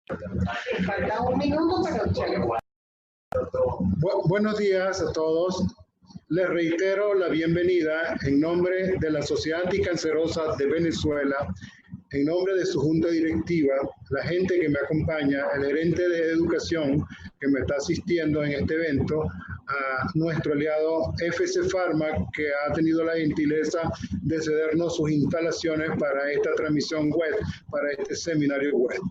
Falta un minuto, pero chévere. Buenos días a todos. Les reitero la bienvenida en nombre de la Sociedad Anticancerosa de Venezuela, en nombre de su junta directiva, la gente que me acompaña, el gerente de educación que me está asistiendo en este evento, a nuestro aliado FC Pharma, que ha tenido la gentileza de cedernos sus instalaciones para esta transmisión web, para este seminario web.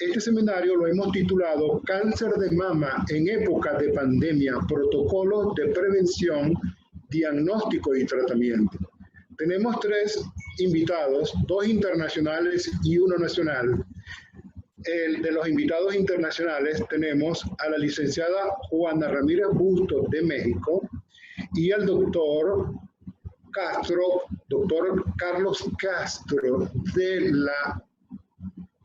Este seminario lo hemos titulado Cáncer de mama en época de pandemia, protocolos de prevención, diagnóstico y tratamiento. Tenemos 3 invitados, 2 internacionales y 1 nacional. De los invitados internacionales tenemos a la licenciada Juana Ramírez Bustos de México y al doctor Carlos Castro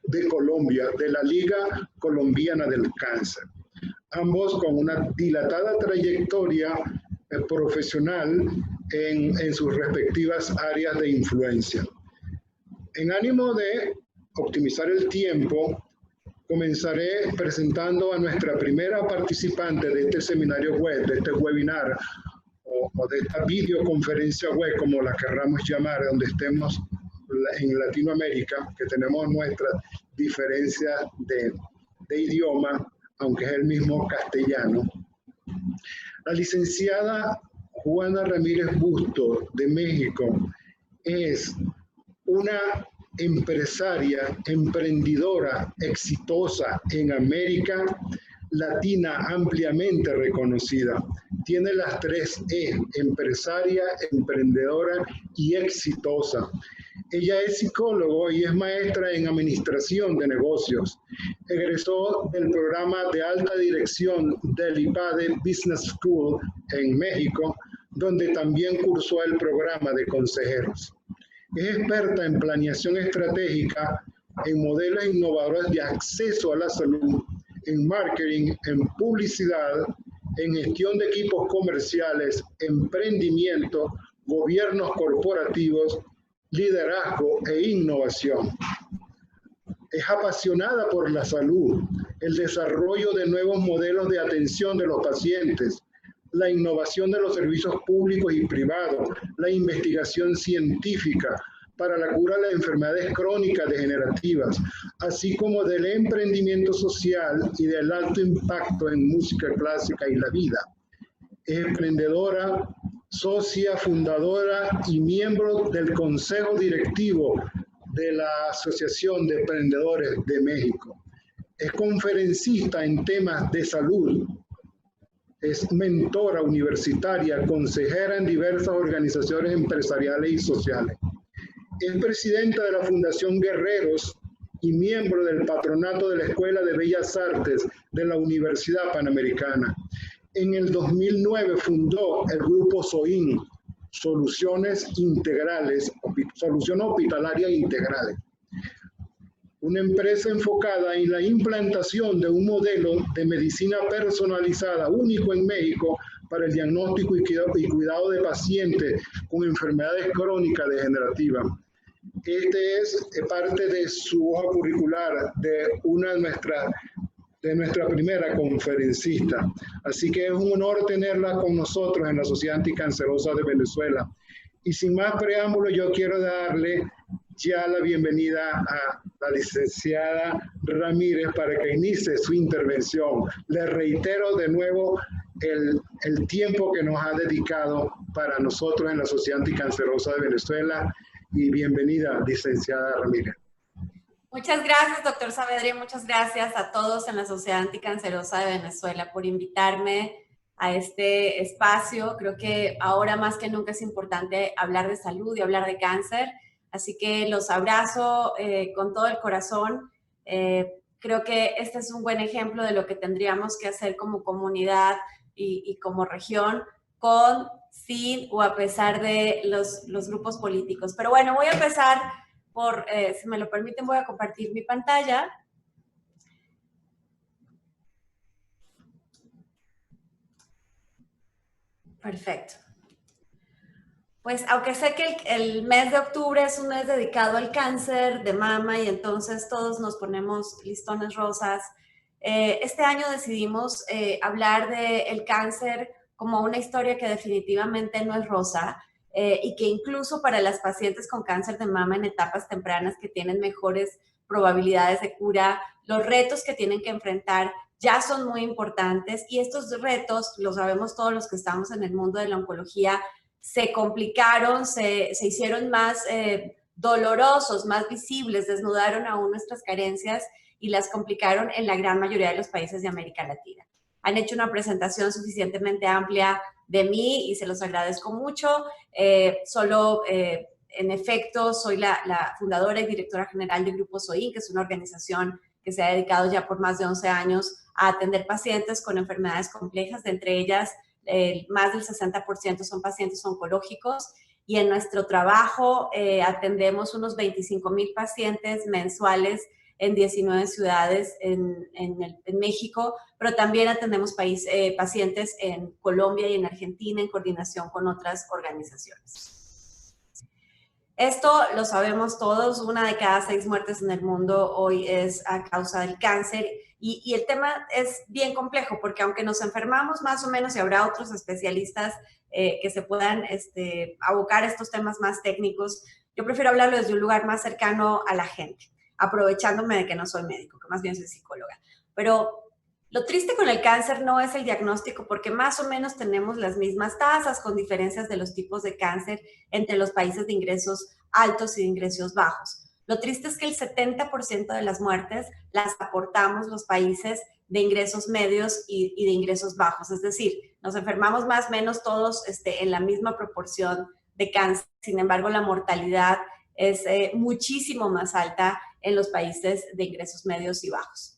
de Colombia, de la Liga Colombiana del Cáncer. Ambos con una dilatada trayectoria profesional en sus respectivas áreas de influencia. En ánimo de optimizar el tiempo, comenzaré presentando a nuestra primera participante de este seminario web, de este webinar, o de esta videoconferencia web, como la querramos llamar, donde estemos en Latinoamérica, que tenemos nuestras diferencias de idioma, aunque es el mismo castellano. La licenciada Juana Ramírez Bustos de México es una empresaria, emprendedora exitosa en América Latina, ampliamente reconocida. Tiene las 3 E: empresaria, emprendedora y exitosa. Ella es psicólogo y es maestra en administración de negocios. Egresó del programa de alta dirección del IPADE Business School en México, donde también cursó el programa de consejeros. Es experta en planeación estratégica, en modelos innovadores de acceso a la salud, en marketing, en publicidad, en gestión de equipos comerciales, emprendimiento, gobiernos corporativos, liderazgo e innovación. Es apasionada por la salud, el desarrollo de nuevos modelos de atención de los pacientes, la innovación de los servicios públicos y privados, la investigación científica para la cura de las enfermedades crónicas degenerativas, así como del emprendimiento social y del alto impacto en música clásica y la vida. Es emprendedora, socia, fundadora y miembro del Consejo Directivo de la Asociación de Emprendedores de México. Es conferencista en temas de salud. Es mentora universitaria, consejera en diversas organizaciones empresariales y sociales. Es presidenta de la Fundación Guerreros y miembro del patronato de la Escuela de Bellas Artes de la Universidad Panamericana. En el 2009 fundó el grupo SOIN, Soluciones Hospitalarias Integrales, una empresa enfocada en la implantación de un modelo de medicina personalizada único en México para el diagnóstico y cuidado de pacientes con enfermedades crónicas degenerativas. Este es parte de su hoja curricular de una de nuestra primera conferencista. Así que es un honor tenerla con nosotros en la Sociedad Anticancerosa de Venezuela. Y sin más preámbulo, yo quiero darle ya la bienvenida a la licenciada Ramírez para que inicie su intervención. Le reitero de nuevo el tiempo que nos ha dedicado para nosotros en la Sociedad Anticancerosa de Venezuela. Y bienvenida, licenciada Ramírez. Muchas gracias, doctor Saavedra, muchas gracias a todos en la Sociedad Anticancerosa de Venezuela por invitarme a este espacio. Creo que ahora más que nunca es importante hablar de salud y hablar de cáncer, así que los abrazo con todo el corazón. Creo que este es un buen ejemplo de lo que tendríamos que hacer como comunidad y como región, con, sin o a pesar de los grupos políticos. Pero bueno, voy a empezar por, si me lo permiten, voy a compartir mi pantalla. Perfecto. Pues aunque sé que el mes de octubre es un mes dedicado al cáncer de mama y entonces todos nos ponemos listones rosas, este año decidimos hablar del cáncer como una historia que definitivamente no es rosa y que incluso para las pacientes con cáncer de mama en etapas tempranas que tienen mejores probabilidades de cura, los retos que tienen que enfrentar ya son muy importantes y estos retos, lo sabemos todos los que estamos en el mundo de la oncología, se complicaron, se hicieron más dolorosos, más visibles, desnudaron aún nuestras carencias y las complicaron en la gran mayoría de los países de América Latina. Han hecho una presentación suficientemente amplia de mí y se los agradezco mucho. En efecto, soy la fundadora y directora general de Grupo SOIN, que es una organización que se ha dedicado ya por más de 11 años a atender pacientes con enfermedades complejas, de entre ellas más del 60% son pacientes oncológicos y en nuestro trabajo atendemos unos 25,000 pacientes mensuales en 19 ciudades en México, pero también atendemos pacientes en Colombia y en Argentina en coordinación con otras organizaciones. Esto lo sabemos todos, 1 de cada 6 muertes en el mundo hoy es a causa del cáncer y el tema es bien complejo porque aunque nos enfermamos más o menos y habrá otros especialistas que se puedan abocar a estos temas más técnicos, yo prefiero hablarlo desde un lugar más cercano a la gente, aprovechándome de que no soy médico, que más bien soy psicóloga. Pero lo triste con el cáncer no es el diagnóstico, porque más o menos tenemos las mismas tasas con diferencias de los tipos de cáncer entre los países de ingresos altos y de ingresos bajos. Lo triste es que el 70% de las muertes las aportamos los países de ingresos medios y de ingresos bajos. Es decir, nos enfermamos más o menos todos en la misma proporción de cáncer. Sin embargo, la mortalidad es muchísimo más alta en los países de ingresos medios y bajos.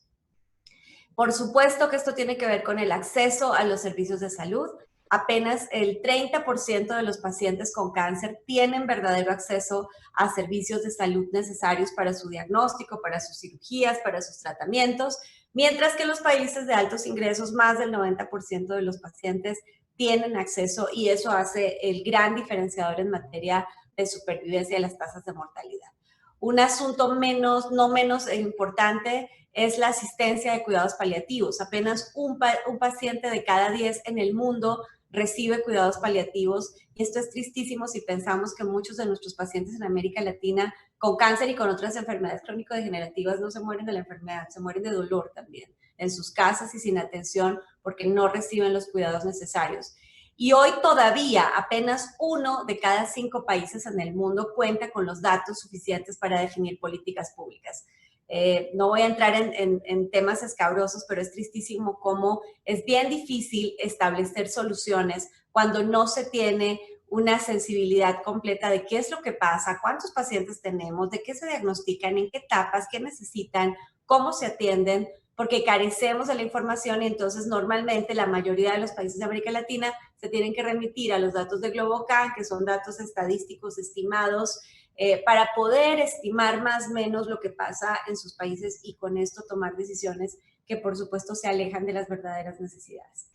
Por supuesto que esto tiene que ver con el acceso a los servicios de salud. Apenas el 30% de los pacientes con cáncer tienen verdadero acceso a servicios de salud necesarios para su diagnóstico, para sus cirugías, para sus tratamientos, mientras que en los países de altos ingresos más del 90% de los pacientes tienen acceso y eso hace el gran diferenciador en materia de supervivencia y las tasas de mortalidad. Un asunto no menos importante es la asistencia de cuidados paliativos. Apenas un paciente de cada 10 en el mundo recibe cuidados paliativos y esto es tristísimo si pensamos que muchos de nuestros pacientes en América Latina con cáncer y con otras enfermedades crónico-degenerativas no se mueren de la enfermedad, se mueren de dolor también en sus casas y sin atención porque no reciben los cuidados necesarios. Y hoy todavía apenas 1 de cada 5 países en el mundo cuenta con los datos suficientes para definir políticas públicas. No voy a entrar en temas escabrosos, pero es tristísimo cómo es bien difícil establecer soluciones cuando no se tiene una sensibilidad completa de qué es lo que pasa, cuántos pacientes tenemos, de qué se diagnostican, en qué etapas, qué necesitan, cómo se atienden, porque carecemos de la información y entonces normalmente la mayoría de los países de América Latina se tienen que remitir a los datos de GloboCan, que son datos estadísticos estimados, para poder estimar más o menos lo que pasa en sus países y con esto tomar decisiones que por supuesto se alejan de las verdaderas necesidades.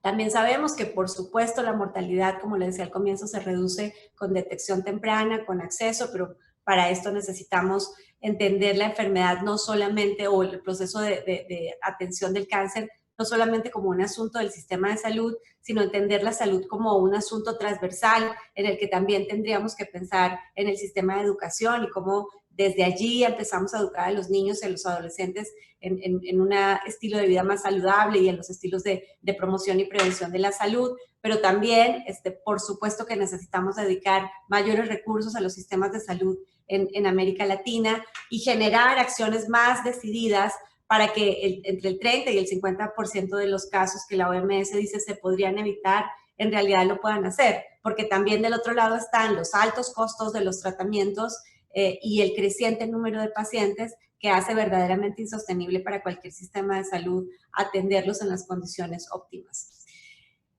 También sabemos que por supuesto la mortalidad, como les decía al comienzo, se reduce con detección temprana, con acceso, pero para esto necesitamos entender la enfermedad no solamente, o el proceso de atención del cáncer, no solamente como un asunto del sistema de salud, sino entender la salud como un asunto transversal en el que también tendríamos que pensar en el sistema de educación y cómo desde allí empezamos a educar a los niños y a los adolescentes en un estilo de vida más saludable y en los estilos de promoción y prevención de la salud, pero también, por supuesto que necesitamos dedicar mayores recursos a los sistemas de salud en América Latina y generar acciones más decididas para que entre el 30 y el 50% de los casos que la OMS dice se podrían evitar, en realidad lo puedan hacer, porque también del otro lado están los altos costos de los tratamientos y el creciente número de pacientes que hace verdaderamente insostenible para cualquier sistema de salud atenderlos en las condiciones óptimas.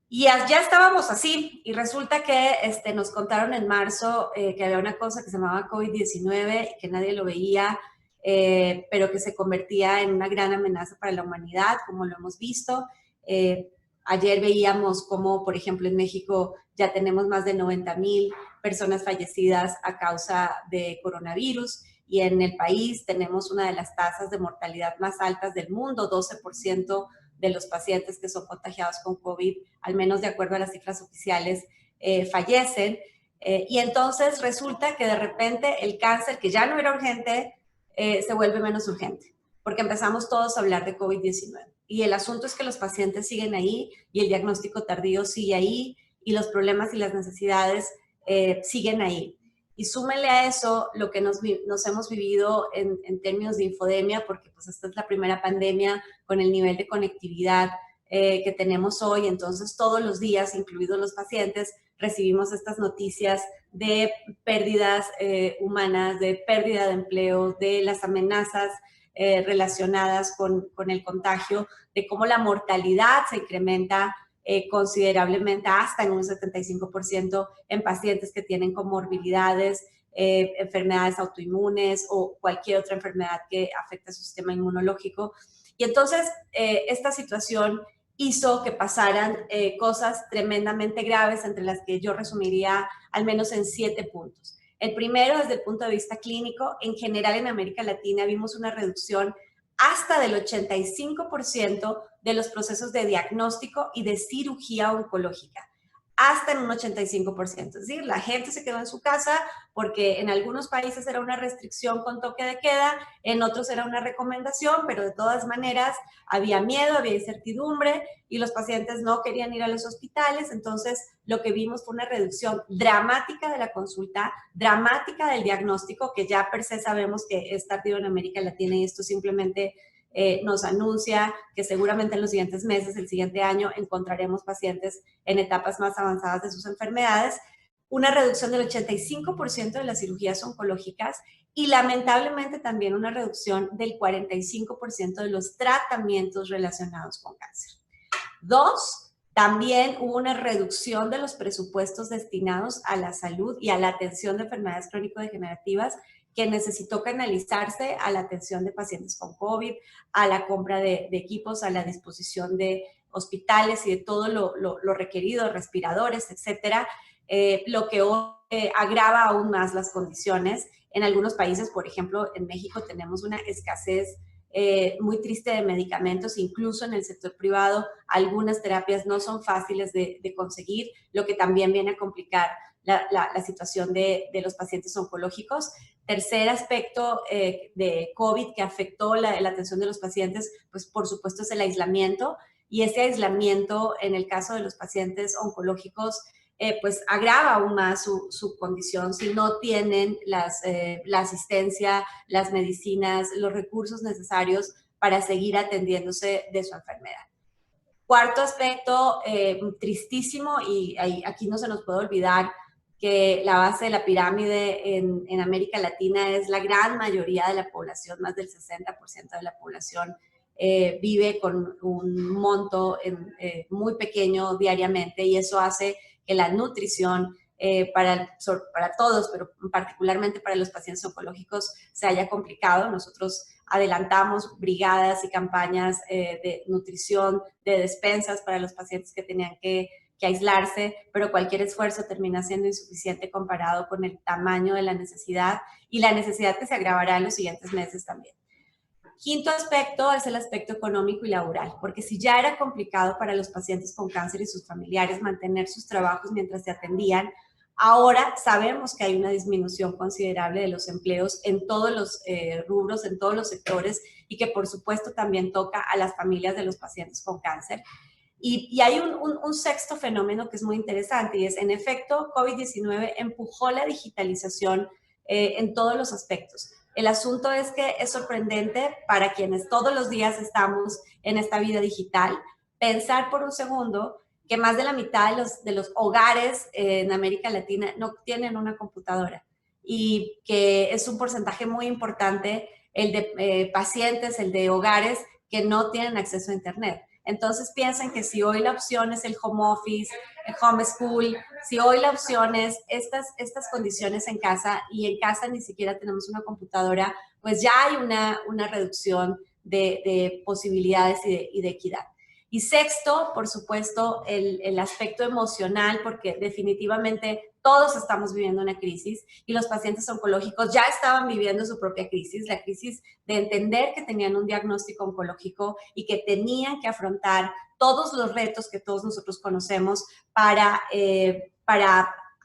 Y ya estábamos así, y resulta que nos contaron en marzo que había una cosa que se llamaba COVID-19 y que nadie lo veía, pero que se convertía en una gran amenaza para la humanidad, como lo hemos visto. Ayer veíamos cómo, por ejemplo, en México ya tenemos más de 90,000 personas fallecidas a causa de coronavirus y en el país tenemos una de las tasas de mortalidad más altas del mundo, 12% de los pacientes que son contagiados con COVID, al menos de acuerdo a las cifras oficiales, fallecen. Y entonces resulta que de repente el cáncer, que ya no era urgente, se vuelve menos urgente, porque empezamos todos a hablar de COVID-19. Y el asunto es que los pacientes siguen ahí y el diagnóstico tardío sigue ahí y los problemas y las necesidades siguen ahí. Y súmenle a eso lo que nos hemos vivido en términos de infodemia, porque pues esta es la primera pandemia con el nivel de conectividad que tenemos hoy. Entonces todos los días, incluidos los pacientes, recibimos estas noticias de pérdidas humanas, de pérdida de empleo, de las amenazas relacionadas con el contagio, de cómo la mortalidad se incrementa considerablemente hasta en un 75% en pacientes que tienen comorbilidades, enfermedades autoinmunes o cualquier otra enfermedad que afecte a su sistema inmunológico. Y entonces esta situación hizo que pasaran cosas tremendamente graves, entre las que yo resumiría al menos en 7 puntos. El primero, desde el punto de vista clínico, en general en América Latina vimos una reducción hasta del 85% de los procesos de diagnóstico y de cirugía oncológica, hasta en un 85%. Es decir, la gente se quedó en su casa porque en algunos países era una restricción con toque de queda, en otros era una recomendación, pero de todas maneras había miedo, había incertidumbre y los pacientes no querían ir a los hospitales. Entonces, lo que vimos fue una reducción dramática de la consulta, dramática del diagnóstico, que ya per se sabemos que es tardío en América Latina y esto simplemente nos anuncia que seguramente en los siguientes meses, el siguiente año, encontraremos pacientes en etapas más avanzadas de sus enfermedades, una reducción del 85% de las cirugías oncológicas y lamentablemente también una reducción del 45% de los tratamientos relacionados con cáncer. 2, también hubo una reducción de los presupuestos destinados a la salud y a la atención de enfermedades crónico-degenerativas que necesitó canalizarse a la atención de pacientes con COVID, a la compra de equipos, a la disposición de hospitales y de todo lo requerido, respiradores, etcétera, lo que hoy agrava aún más las condiciones. En algunos países, por ejemplo, en México tenemos una escasez muy triste de medicamentos, incluso en el sector privado algunas terapias no son fáciles de conseguir, lo que también viene a complicar la situación de los pacientes oncológicos. Tercer aspecto de COVID que afectó la atención de los pacientes, pues por supuesto es el aislamiento, y ese aislamiento en el caso de los pacientes oncológicos pues agrava aún más su condición si no tienen la asistencia, las medicinas, los recursos necesarios para seguir atendiéndose de su enfermedad. Cuarto aspecto, tristísimo, y aquí no se nos puede olvidar que la base de la pirámide en América Latina es la gran mayoría de la población, más del 60% de la población vive con un monto muy pequeño diariamente, y eso hace que la nutrición para todos, pero particularmente para los pacientes oncológicos, se haya complicado. Nosotros adelantamos brigadas y campañas de nutrición, de despensas para los pacientes que tenían que aislarse, pero cualquier esfuerzo termina siendo insuficiente comparado con el tamaño de la necesidad y la necesidad que se agravará en los siguientes meses también. Quinto aspecto es el aspecto económico y laboral, porque si ya era complicado para los pacientes con cáncer y sus familiares mantener sus trabajos mientras se atendían, ahora sabemos que hay una disminución considerable de los empleos en todos los rubros, en todos los sectores, y que por supuesto también toca a las familias de los pacientes con cáncer. Y hay un sexto fenómeno que es muy interesante, y es, en efecto, COVID-19 empujó la digitalización en todos los aspectos. El asunto es que es sorprendente para quienes todos los días estamos en esta vida digital, pensar por un segundo que más de la mitad de los hogares en América Latina no tienen una computadora, y que es un porcentaje muy importante el de pacientes, el de hogares que no tienen acceso a Internet. Entonces piensen que si hoy la opción es el home office, el home school, si hoy la opción es estas condiciones en casa, y en casa ni siquiera tenemos una computadora, pues ya hay una reducción de posibilidades y de equidad. Y sexto, por supuesto, el aspecto emocional, porque definitivamente todos estamos viviendo una crisis y los pacientes oncológicos ya estaban viviendo su propia crisis, la crisis de entender que tenían un diagnóstico oncológico y que tenían que afrontar todos los retos que todos nosotros conocemos para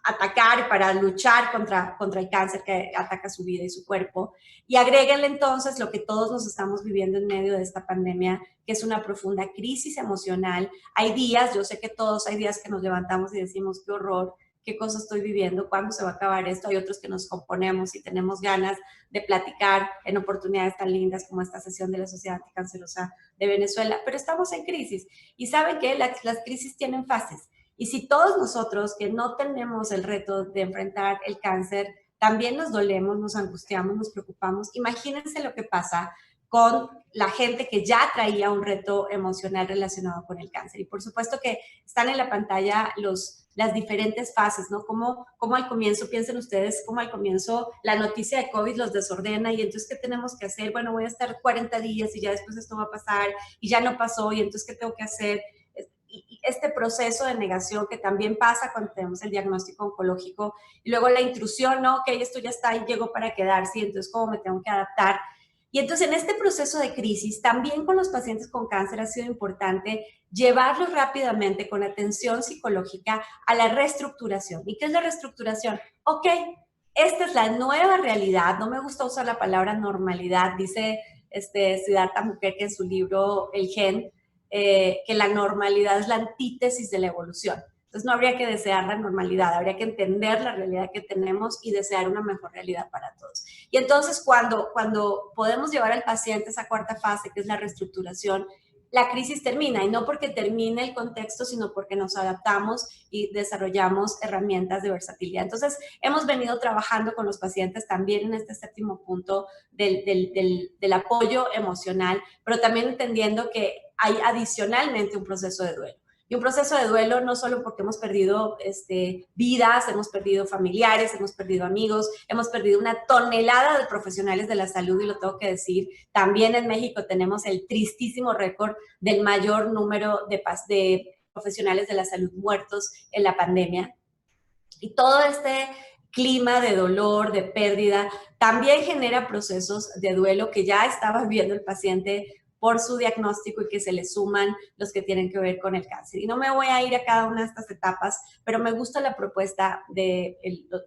atacar, para luchar contra el cáncer que ataca su vida y su cuerpo. Y agréguenle entonces lo que todos nos estamos viviendo en medio de esta pandemia, que es una profunda crisis emocional. Hay días, yo sé que todos hay días que nos levantamos y decimos, qué horror, qué cosa estoy viviendo, cuándo se va a acabar esto. Hay otros que nos componemos y tenemos ganas de platicar en oportunidades tan lindas como esta sesión de la Sociedad Anticancerosa de Venezuela, pero estamos en crisis. Y saben que las crisis tienen fases. Y si todos nosotros que no tenemos el reto de enfrentar el cáncer, también nos dolemos, nos angustiamos, nos preocupamos, imagínense lo que pasa con la gente que ya traía un reto emocional relacionado con el cáncer. Y por supuesto que están en la pantalla las diferentes fases, ¿no? Como al comienzo, piensen ustedes, como al comienzo la noticia de COVID los desordena y entonces, ¿qué tenemos que hacer? Bueno, voy a estar 40 días y ya después esto va a pasar y ya no pasó y entonces, ¿qué tengo que hacer? Y este proceso de negación que también pasa cuando tenemos el diagnóstico oncológico y luego la intrusión, ¿no? Ok, esto ya está y llegó para quedarse y entonces cómo me tengo que adaptar. Y entonces en este proceso de crisis, también con los pacientes con cáncer ha sido importante llevarlos rápidamente con atención psicológica a la reestructuración. ¿Y qué es la reestructuración? Ok, esta es la nueva realidad, no me gusta usar la palabra normalidad, dice Siddhartha Mukherjee en su libro El Gen, que la normalidad es la antítesis de la evolución. Entonces no habría que desear la normalidad, habría que entender la realidad que tenemos y desear una mejor realidad para todos. Y entonces cuando podemos llevar al paciente a esa cuarta fase, que es la reestructuración, la crisis termina, y no porque termine el contexto, sino porque nos adaptamos y desarrollamos herramientas de versatilidad. Entonces, hemos venido trabajando con los pacientes también en este séptimo punto del apoyo emocional, pero también entendiendo que hay adicionalmente un proceso de duelo. Y un proceso de duelo no solo porque hemos perdido vidas, hemos perdido familiares, hemos perdido amigos, hemos perdido una tonelada de profesionales de la salud, y lo tengo que decir, también en México tenemos el tristísimo récord del mayor número de profesionales de la salud muertos en la pandemia. Y todo este clima de dolor, de pérdida, también genera procesos de duelo que ya estaba viviendo el paciente por su diagnóstico y que se le suman los que tienen que ver con el cáncer. Y no me voy a ir a cada una de estas etapas, pero me gusta la propuesta de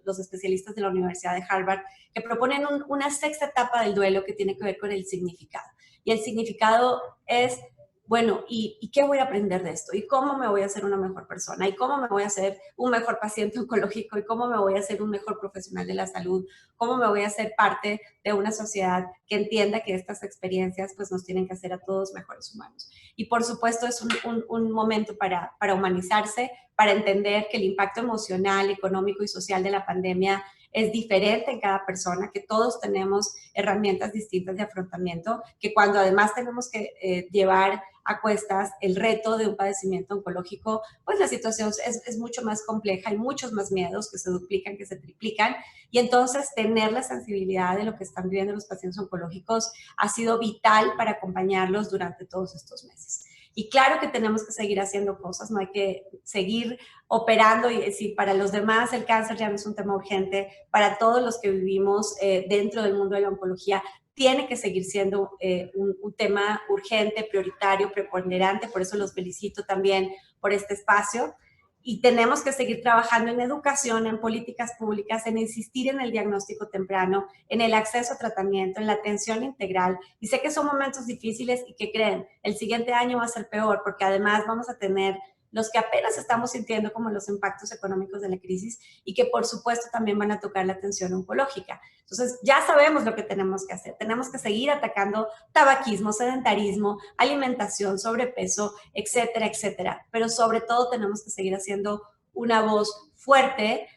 los especialistas de la Universidad de Harvard, que proponen una sexta etapa del duelo que tiene que ver con el significado. Y el significado es, bueno, ¿y qué voy a aprender de esto? ¿Y cómo me voy a hacer una mejor persona? ¿Y cómo me voy a hacer un mejor paciente oncológico? ¿Y cómo me voy a hacer un mejor profesional de la salud? ¿Cómo me voy a hacer parte de una sociedad que entienda que estas experiencias pues, nos tienen que hacer a todos mejores humanos? Y por supuesto es un momento para humanizarse, para entender que el impacto emocional, económico y social de la pandemia es diferente en cada persona, que todos tenemos herramientas distintas de afrontamiento, que cuando además tenemos que llevar a cuestas el reto de un padecimiento oncológico, pues la situación es mucho más compleja, hay muchos más miedos que se duplican, que se triplican, y entonces tener la sensibilidad de lo que están viviendo los pacientes oncológicos ha sido vital para acompañarlos durante todos estos meses. Y claro que tenemos que seguir haciendo cosas, no hay que seguir operando, y si para los demás el cáncer ya no es un tema urgente, para todos los que vivimos dentro del mundo de la oncología, tiene que seguir siendo un tema urgente, prioritario, preponderante. Por eso los felicito también por este espacio. Y tenemos que seguir trabajando en educación, en políticas públicas, en insistir en el diagnóstico temprano, en el acceso a tratamiento, en la atención integral. Y sé que son momentos difíciles y que creen, el siguiente año va a ser peor, porque además vamos a tener los que apenas estamos sintiendo como los impactos económicos de la crisis y que por supuesto también van a tocar la atención oncológica. Entonces ya sabemos lo que tenemos que hacer. Tenemos que seguir atacando tabaquismo, sedentarismo, alimentación, sobrepeso, etcétera, etcétera. Pero sobre todo tenemos que seguir haciendo una voz fuerte,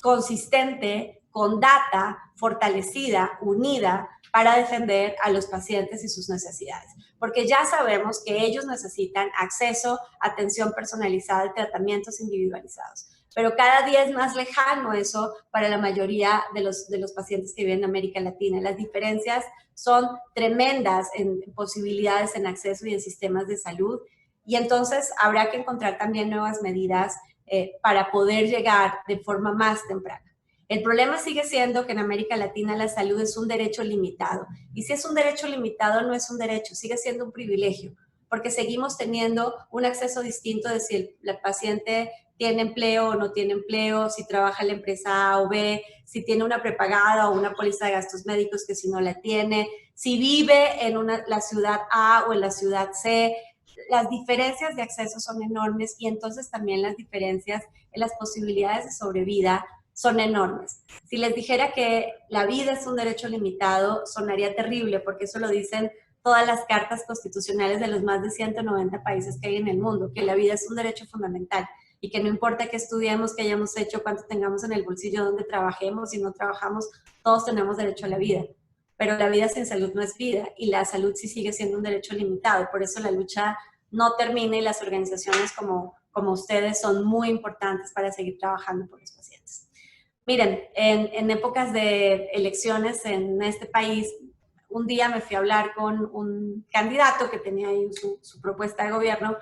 consistente, con data, fortalecida, unida, para defender a los pacientes y sus necesidades. Porque ya sabemos que ellos necesitan acceso, atención personalizada y tratamientos individualizados. pero cada día es más lejano eso para la mayoría de los pacientes que viven en América Latina. Las diferencias son tremendas en posibilidades, en acceso y en sistemas de salud, y entonces habrá que encontrar también nuevas medidas para poder llegar de forma más temprana. El problema sigue siendo que en América Latina la salud es un derecho limitado, y si es un derecho limitado no es un derecho, sigue siendo un privilegio, porque seguimos teniendo un acceso distinto de si el paciente tiene empleo o no tiene empleo, si trabaja en la empresa A o B, si tiene una prepagada o una póliza de gastos médicos que si no la tiene, si vive en la ciudad A o en la ciudad C. Las diferencias de acceso son enormes, y entonces también las diferencias en las posibilidades de sobrevida son enormes. Si les dijera que la vida es un derecho limitado, sonaría terrible, porque eso lo dicen todas las cartas constitucionales de los más de 190 países que hay en el mundo, que la vida es un derecho fundamental y que no importa qué estudiemos, qué hayamos hecho, cuánto tengamos en el bolsillo, dónde trabajemos, si no trabajamos, todos tenemos derecho a la vida. Pero la vida sin salud no es vida, y la salud sí sigue siendo un derecho limitado. Por eso la lucha no termina, y las organizaciones como ustedes son muy importantes para seguir trabajando por los pacientes. Miren, en épocas de elecciones en este país, un día me fui a hablar con un candidato que tenía ahí su propuesta de gobierno,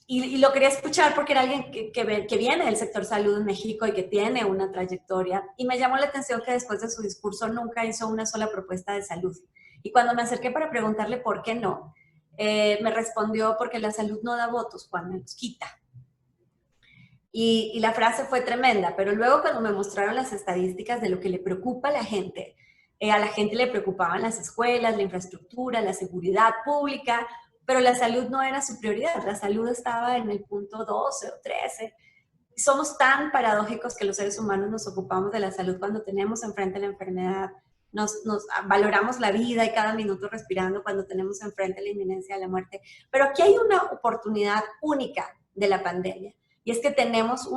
y lo quería escuchar porque era alguien que viene del sector salud en México y que tiene una trayectoria, y me llamó la atención que después de su discurso nunca hizo una sola propuesta de salud. Y cuando me acerqué para preguntarle por qué no, me respondió: porque la salud no da votos, Juan, me los quita. Y la frase fue tremenda, pero luego cuando me mostraron las estadísticas de lo que le preocupa a la gente le preocupaban las escuelas, la infraestructura, la seguridad pública, pero la salud no era su prioridad. La salud estaba en el punto 12 o 13. Somos tan paradójicos que los seres humanos nos ocupamos de la salud cuando tenemos enfrente la enfermedad. Nos valoramos la vida y cada minuto respirando cuando tenemos enfrente la inminencia de la muerte. Pero aquí hay una oportunidad única de la pandemia, y es que tenemos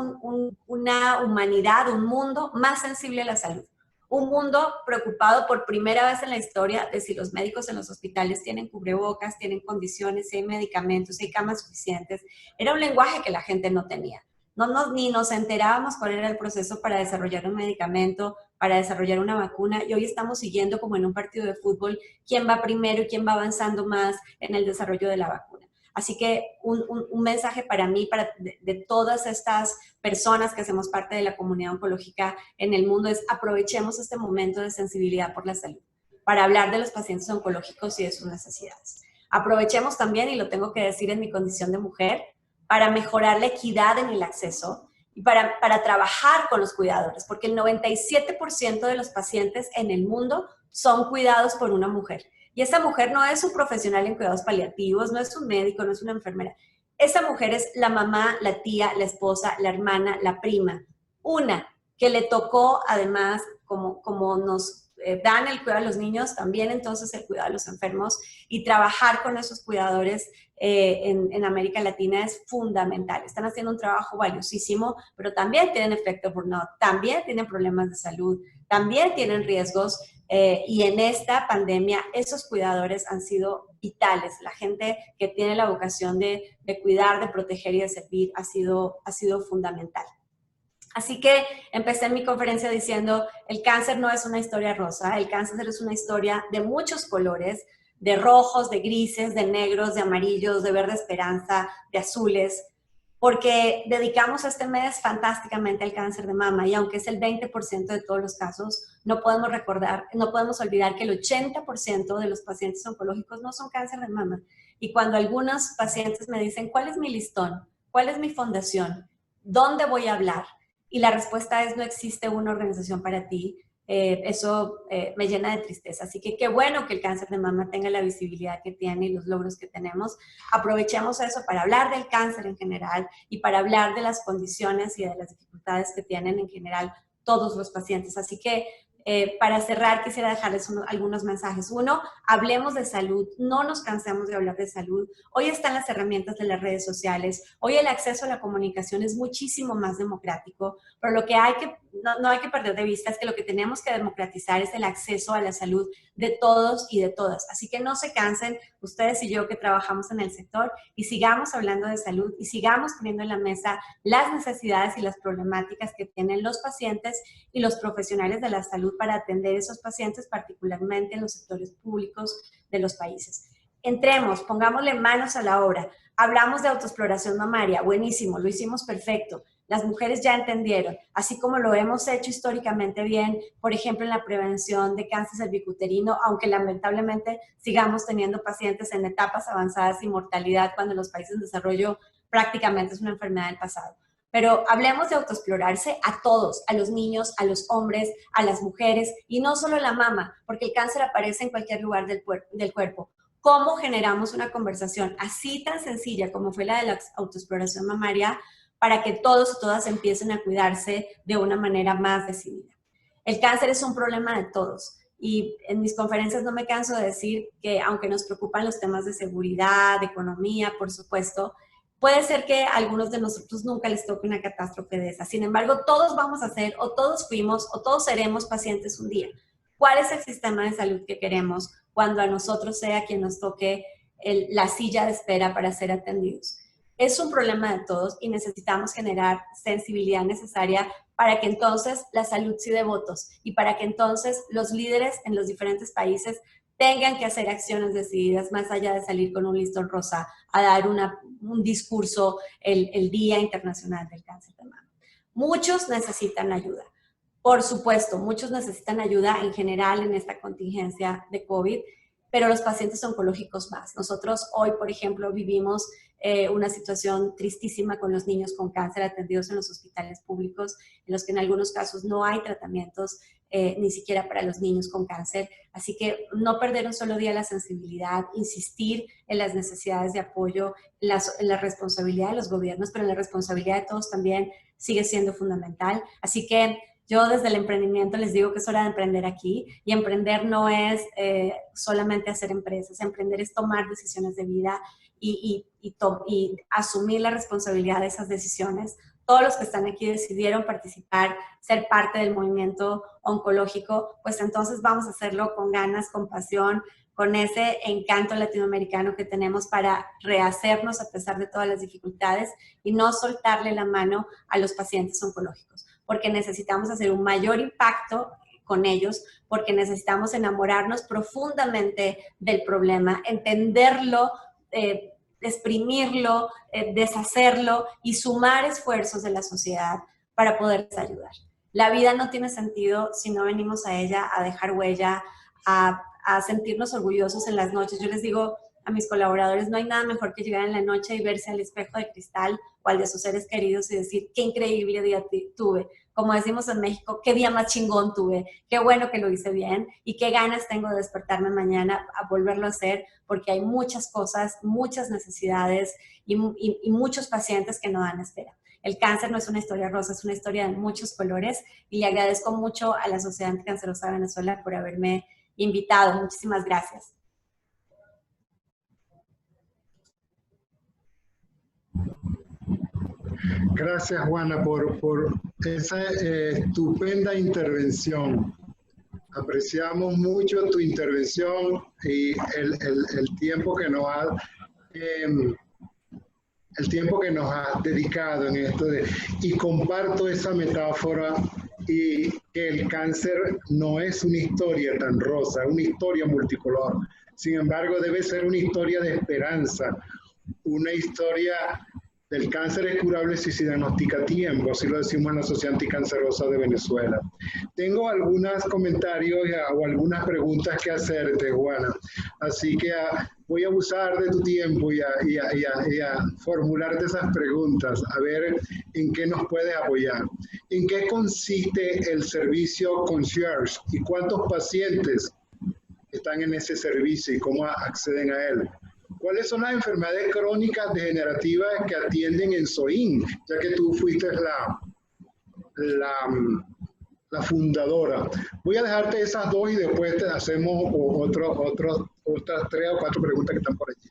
una humanidad, un mundo más sensible a la salud. Un mundo preocupado por primera vez en la historia de si los médicos en los hospitales tienen cubrebocas, tienen condiciones, si hay medicamentos, si hay camas suficientes. Era un lenguaje que la gente no tenía. Ni nos enterábamos cuál era el proceso para desarrollar un medicamento, para desarrollar una vacuna, y hoy estamos siguiendo como en un partido de fútbol quién va primero y quién va avanzando más en el desarrollo de la vacuna. Así que un mensaje para mí, de todas estas personas que hacemos parte de la comunidad oncológica en el mundo, es: aprovechemos este momento de sensibilidad por la salud para hablar de los pacientes oncológicos y de sus necesidades. Aprovechemos también, y lo tengo que decir en mi condición de mujer, para mejorar la equidad en el acceso y para trabajar con los cuidadores, porque el 97% de los pacientes en el mundo son cuidados por una mujer. Y esa mujer no es un profesional en cuidados paliativos, no es un médico, no es una enfermera. Esa mujer es la mamá, la tía, la esposa, la hermana, la prima. Una que le tocó, además, como nos dan el cuidado a los niños, también entonces el cuidado a los enfermos, y trabajar con esos cuidadores en América Latina es fundamental. Están haciendo un trabajo valiosísimo, pero también tienen efecto burnout, también tienen problemas de salud, también tienen riesgos. Y en esta pandemia esos cuidadores han sido vitales. La gente que tiene la vocación de cuidar, de proteger y de servir ha sido fundamental. Así que empecé mi conferencia diciendo: el cáncer no es una historia rosa, el cáncer es una historia de muchos colores, de rojos, de grises, de negros, de amarillos, de verde esperanza, de azules, porque dedicamos este mes fantásticamente al cáncer de mama, y aunque es el 20% de todos los casos, no podemos olvidar que el 80% de los pacientes oncológicos no son cáncer de mama. Y cuando algunos pacientes me dicen: ¿cuál es mi listón? ¿Cuál es mi fundación? ¿Dónde voy a hablar? Y la respuesta es: no existe una organización para ti. Eso me llena de tristeza. Así que qué bueno que el cáncer de mama tenga la visibilidad que tiene y los logros que tenemos. Aprovechemos eso para hablar del cáncer en general y para hablar de las condiciones y de las dificultades que tienen en general todos los pacientes. Así que para cerrar, quisiera dejarles algunos mensajes. Uno, hablemos de salud, no nos cansemos de hablar de salud. Hoy están las herramientas de las redes sociales, hoy el acceso a la comunicación es muchísimo más democrático, pero lo que hay que no hay que perder de vista es que lo que tenemos que democratizar es el acceso a la salud de todos y de todas. Así que no se cansen ustedes y yo que trabajamos en el sector y sigamos hablando de salud y sigamos poniendo en la mesa las necesidades y las problemáticas que tienen los pacientes y los profesionales de la salud para atender a esos pacientes, particularmente en los sectores públicos de los países. Entremos, pongámosle manos a la obra. Hablamos de autoexploración mamaria, buenísimo, lo hicimos perfecto. Las mujeres ya entendieron, así como lo hemos hecho históricamente bien, por ejemplo, en la prevención de cáncer cervicuterino, aunque lamentablemente sigamos teniendo pacientes en etapas avanzadas y mortalidad cuando en los países en desarrollo prácticamente es una enfermedad del pasado. Pero hablemos de autoexplorarse a todos, a los niños, a los hombres, a las mujeres, y no solo la mama, porque el cáncer aparece en cualquier lugar del cuerpo. ¿Cómo generamos una conversación así tan sencilla como fue la de la autoexploración mamaria para que todos y todas empiecen a cuidarse de una manera más decidida? El cáncer es un problema de todos y en mis conferencias no me canso de decir que aunque nos preocupan los temas de seguridad, de economía, por supuesto, puede ser que a algunos de nosotros nunca les toque una catástrofe de esa. Sin embargo, todos vamos a ser, o todos fuimos, o todos seremos pacientes un día. ¿Cuál es el sistema de salud que queremos cuando a nosotros sea quien nos toque la silla de espera para ser atendidos? Es un problema de todos y necesitamos generar sensibilidad necesaria para que entonces la salud sí dé votos y para que entonces los líderes en los diferentes países tengan que hacer acciones decididas más allá de salir con un listón rosa a dar un discurso el Día Internacional del Cáncer de Mama. Muchos necesitan ayuda. Por supuesto, muchos necesitan ayuda en general en esta contingencia de COVID, pero los pacientes oncológicos más. Nosotros hoy, por ejemplo, vivimos una situación tristísima con los niños con cáncer atendidos en los hospitales públicos, en los que en algunos casos no hay tratamientos ni siquiera para los niños con cáncer. Así que no perder un solo día la sensibilidad, insistir en las necesidades de apoyo, en la responsabilidad de los gobiernos, pero en la responsabilidad de todos también sigue siendo fundamental. Así que yo desde el emprendimiento les digo que es hora de emprender aquí y emprender no es solamente hacer empresas, emprender es tomar decisiones de vida y asumir la responsabilidad de esas decisiones. Todos los que están aquí decidieron participar, ser parte del movimiento oncológico, pues entonces vamos a hacerlo con ganas, con pasión, con ese encanto latinoamericano que tenemos para rehacernos a pesar de todas las dificultades y no soltarle la mano a los pacientes oncológicos, porque necesitamos hacer un mayor impacto con ellos, porque necesitamos enamorarnos profundamente del problema, entenderlo, exprimirlo, deshacerlo y sumar esfuerzos de la sociedad para poderles ayudar. La vida no tiene sentido si no venimos a ella a dejar huella, a sentirnos orgullosos en las noches. Yo les digo a mis colaboradores, no hay nada mejor que llegar en la noche y verse al espejo de cristal o al de sus seres queridos y decir, qué increíble día tuve. Como decimos en México, qué día más chingón tuve, qué bueno que lo hice bien y qué ganas tengo de despertarme mañana a volverlo a hacer, porque hay muchas cosas, muchas necesidades y muchos pacientes que no dan espera. El cáncer no es una historia rosa, es una historia de muchos colores y le agradezco mucho a la Sociedad Anticancerosa de Venezuela por haberme invitado. Muchísimas gracias. Gracias, Juana, por esa estupenda intervención. Apreciamos mucho tu intervención y el tiempo que nos has dedicado en esto y comparto esa metáfora y que el cáncer no es una historia tan rosa, es una historia multicolor. Sin embargo, debe ser una historia de esperanza, una historia del cáncer es curable si se diagnostica a tiempo, así lo decimos en la Sociedad Anticancerosa de Venezuela. Tengo algunos comentarios o algunas preguntas que hacerte, Juana, así que voy a abusar de tu tiempo y a formularte esas preguntas, a ver en qué nos puedes apoyar. ¿En qué consiste el servicio concierge y cuántos pacientes están en ese servicio y cómo acceden a él? ¿Cuáles son las enfermedades crónicas degenerativas que atienden en SOIN? Ya que tú fuiste la fundadora. Voy a dejarte esas dos y después te hacemos otras 3 o 4 preguntas que están por allí.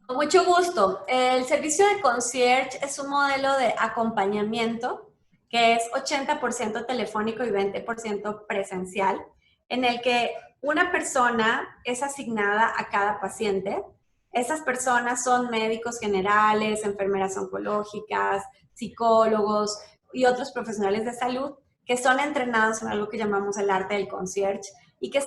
Con mucho gusto. El servicio de concierge es un modelo de acompañamiento que es 80% telefónico y 20% presencial, en el que una persona es asignada a cada paciente. Esas personas son médicos generales, enfermeras oncológicas, psicólogos y otros profesionales de salud que son entrenados en algo que llamamos el arte del concierge y que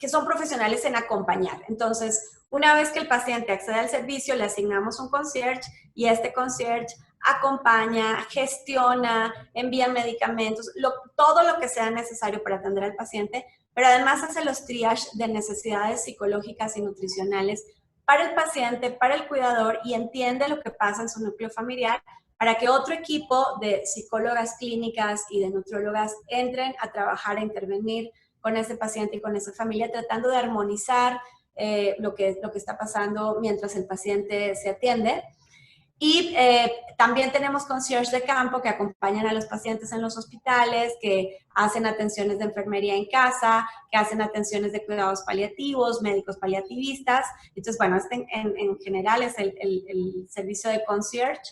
son profesionales en acompañar. Entonces, una vez que el paciente accede al servicio, le asignamos un concierge y este concierge acompaña, gestiona, envía medicamentos, todo lo que sea necesario para atender al paciente, pero además hace los triage de necesidades psicológicas y nutricionales para el paciente, para el cuidador y entiende lo que pasa en su núcleo familiar para que otro equipo de psicólogas clínicas y de nutriólogas entren a trabajar, a intervenir con ese paciente y con esa familia, tratando de armonizar lo que está pasando mientras el paciente se atiende. Y también tenemos concierge de campo que acompañan a los pacientes en los hospitales, que hacen atenciones de enfermería en casa, que hacen atenciones de cuidados paliativos, médicos paliativistas. Entonces, bueno, en general es el servicio de concierge.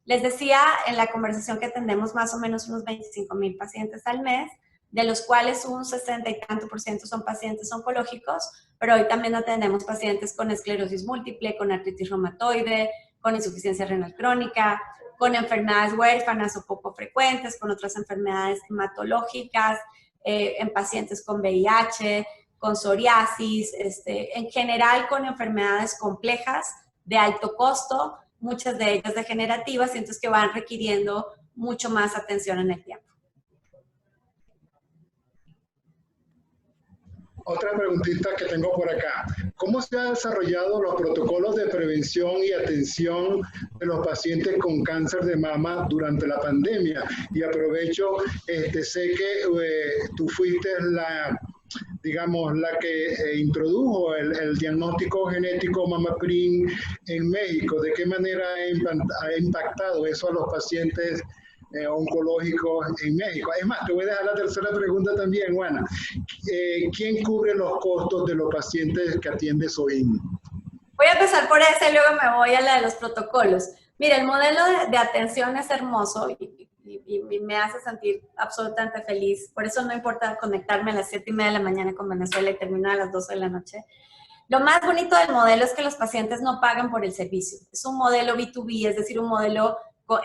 Les decía en la conversación que atendemos más o menos unos 25,000 pacientes al mes, de los cuales un 60 y tanto % son pacientes oncológicos, pero hoy también atendemos pacientes con esclerosis múltiple, con artritis reumatoide, con insuficiencia renal crónica, con enfermedades huérfanas o poco frecuentes, con otras enfermedades hematológicas, en pacientes con VIH, con psoriasis, en general con enfermedades complejas de alto costo, muchas de ellas degenerativas, y entonces que van requiriendo mucho más atención en el tiempo. Otra preguntita que tengo por acá. ¿Cómo se han desarrollado los protocolos de prevención y atención de los pacientes con cáncer de mama durante la pandemia? Y aprovecho, sé que tú fuiste la que introdujo el diagnóstico genético MamaPrint en México. ¿De qué manera ha impactado eso a los pacientes oncológicos en México? Es más, te voy a dejar la tercera pregunta también, Juana. ¿Quién cubre los costos de los pacientes que atiende SOIN? Voy a empezar por esa y luego me voy a la de los protocolos. Mira, el modelo de atención es hermoso y me hace sentir absolutamente feliz. Por eso no importa conectarme a las 7:30 de la mañana con Venezuela y terminar a las 12 de la noche. Lo más bonito del modelo es que los pacientes no pagan por el servicio. Es un modelo B2B, es decir, un modelo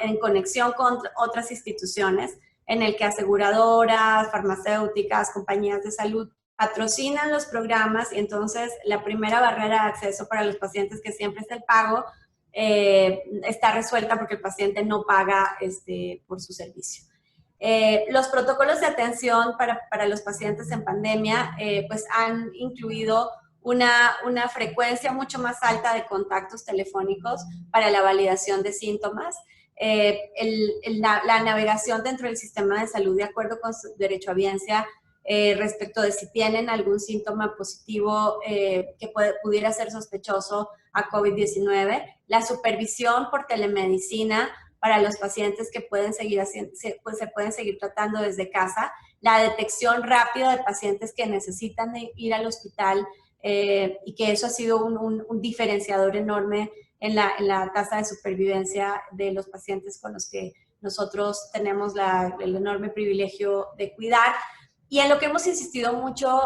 en conexión con otras instituciones en el que aseguradoras, farmacéuticas, compañías de salud patrocinan los programas y entonces la primera barrera de acceso para los pacientes, que siempre es el pago, está resuelta porque el paciente no paga por su servicio. Los protocolos de atención para los pacientes en pandemia pues han incluido una frecuencia mucho más alta de contactos telefónicos para la validación de síntomas, la navegación dentro del sistema de salud de acuerdo con su derechohabiencia respecto de si tienen algún síntoma positivo que pudiera ser sospechoso a COVID-19, la supervisión por telemedicina para los pacientes que pueden seguir se pueden seguir tratando desde casa, la detección rápida de pacientes que necesitan ir al hospital y que eso ha sido un diferenciador enorme en la tasa de supervivencia de los pacientes con los que nosotros tenemos el enorme privilegio de cuidar. Y en lo que hemos insistido mucho,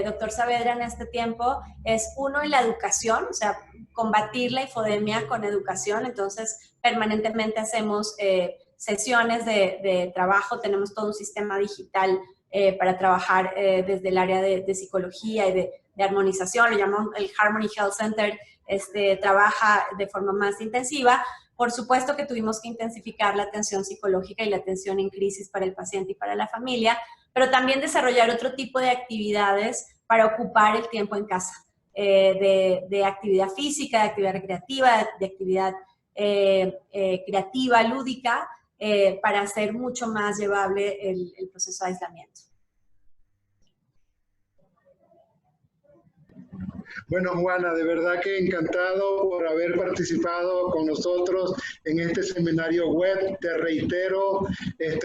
doctor Saavedra, en este tiempo, es uno en la educación, o sea, combatir la infodemia con educación. Entonces, permanentemente hacemos sesiones de trabajo, tenemos todo un sistema digital para trabajar desde el área de psicología y de armonización, lo llamamos el Harmony Health Center, trabaja de forma más intensiva. Por supuesto que tuvimos que intensificar la atención psicológica y la atención en crisis para el paciente y para la familia, pero también desarrollar otro tipo de actividades para ocupar el tiempo en casa, de actividad física, de actividad recreativa, de actividad creativa, lúdica, para hacer mucho más llevable el proceso de aislamiento. Bueno, Juana, de verdad que encantado por haber participado con nosotros en este seminario web. Te reitero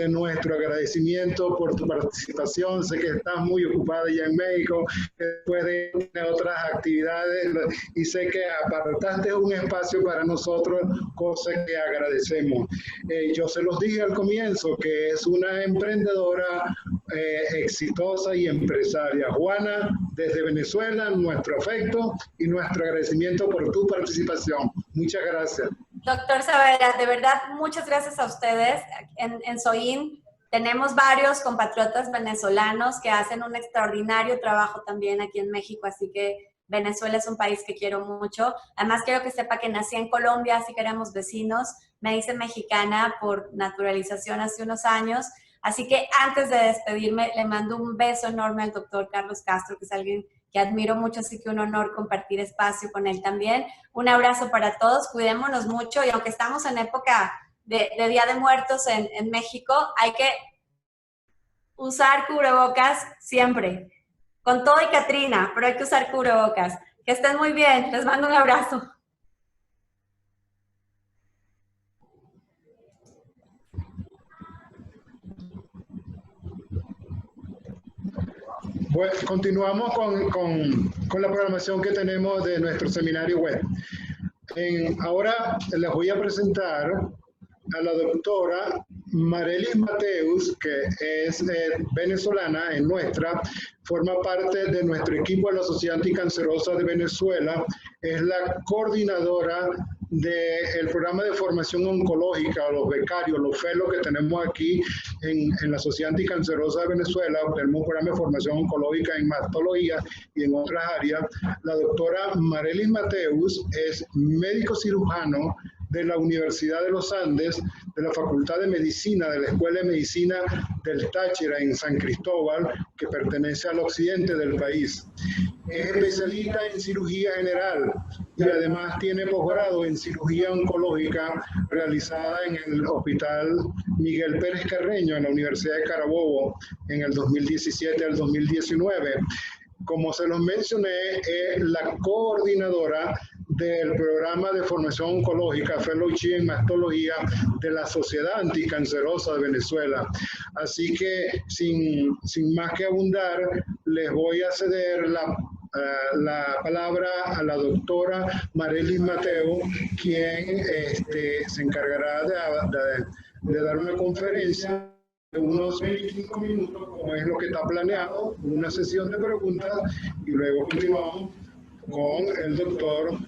nuestro agradecimiento por tu participación. Sé que estás muy ocupada ya en México, después de otras actividades, y sé que apartaste un espacio para nosotros, cosa que agradecemos. Yo se los dije al comienzo que es una emprendedora exitosa y empresaria. Juana, desde Venezuela, nuestro afecto y nuestro agradecimiento por tu participación. Muchas gracias. Doctor Saavedra, de verdad, muchas gracias a ustedes. En SOIN tenemos varios compatriotas venezolanos que hacen un extraordinario trabajo también aquí en México, así que Venezuela es un país que quiero mucho. Además, quiero que sepa que nací en Colombia, así que éramos vecinos. Me hice mexicana por naturalización hace unos años. Así que antes de despedirme, le mando un beso enorme al doctor Carlos Castro, que es alguien que admiro mucho, así que un honor compartir espacio con él también. Un abrazo para todos, cuidémonos mucho y aunque estamos en época de Día de Muertos en México, hay que usar cubrebocas siempre, con todo y Catrina, pero hay que usar cubrebocas. Que estén muy bien, les mando un abrazo. Bueno, continuamos con la programación que tenemos de nuestro seminario web. Ahora les voy a presentar a la doctora Marelis Mateus, que es venezolana, es nuestra, forma parte de nuestro equipo de la Sociedad Anticancerosa de Venezuela, es la coordinadora del programa de formación oncológica, los becarios, los fellows que tenemos aquí en la Sociedad Anticancerosa de Venezuela. Tenemos un programa de formación oncológica en mastología y en otras áreas. La doctora Marelis Mateus es médico cirujano de la Universidad de los Andes, de la Facultad de Medicina, de la Escuela de Medicina del Táchira en San Cristóbal, que pertenece al occidente del país. Es especialista en cirugía general y además tiene posgrado en cirugía oncológica realizada en el Hospital Miguel Pérez Carreño en la Universidad de Carabobo en el 2017 al 2019. Como se los mencioné, es la coordinadora del programa de formación oncológica Fellowship en Mastología de la Sociedad Anticancerosa de Venezuela. Así que, sin más que abundar, les voy a ceder la palabra a la doctora Marelis Mateo, quien se encargará de dar una conferencia de unos 25 minutos, como es lo que está planeado, una sesión de preguntas, y luego continuamos con el doctor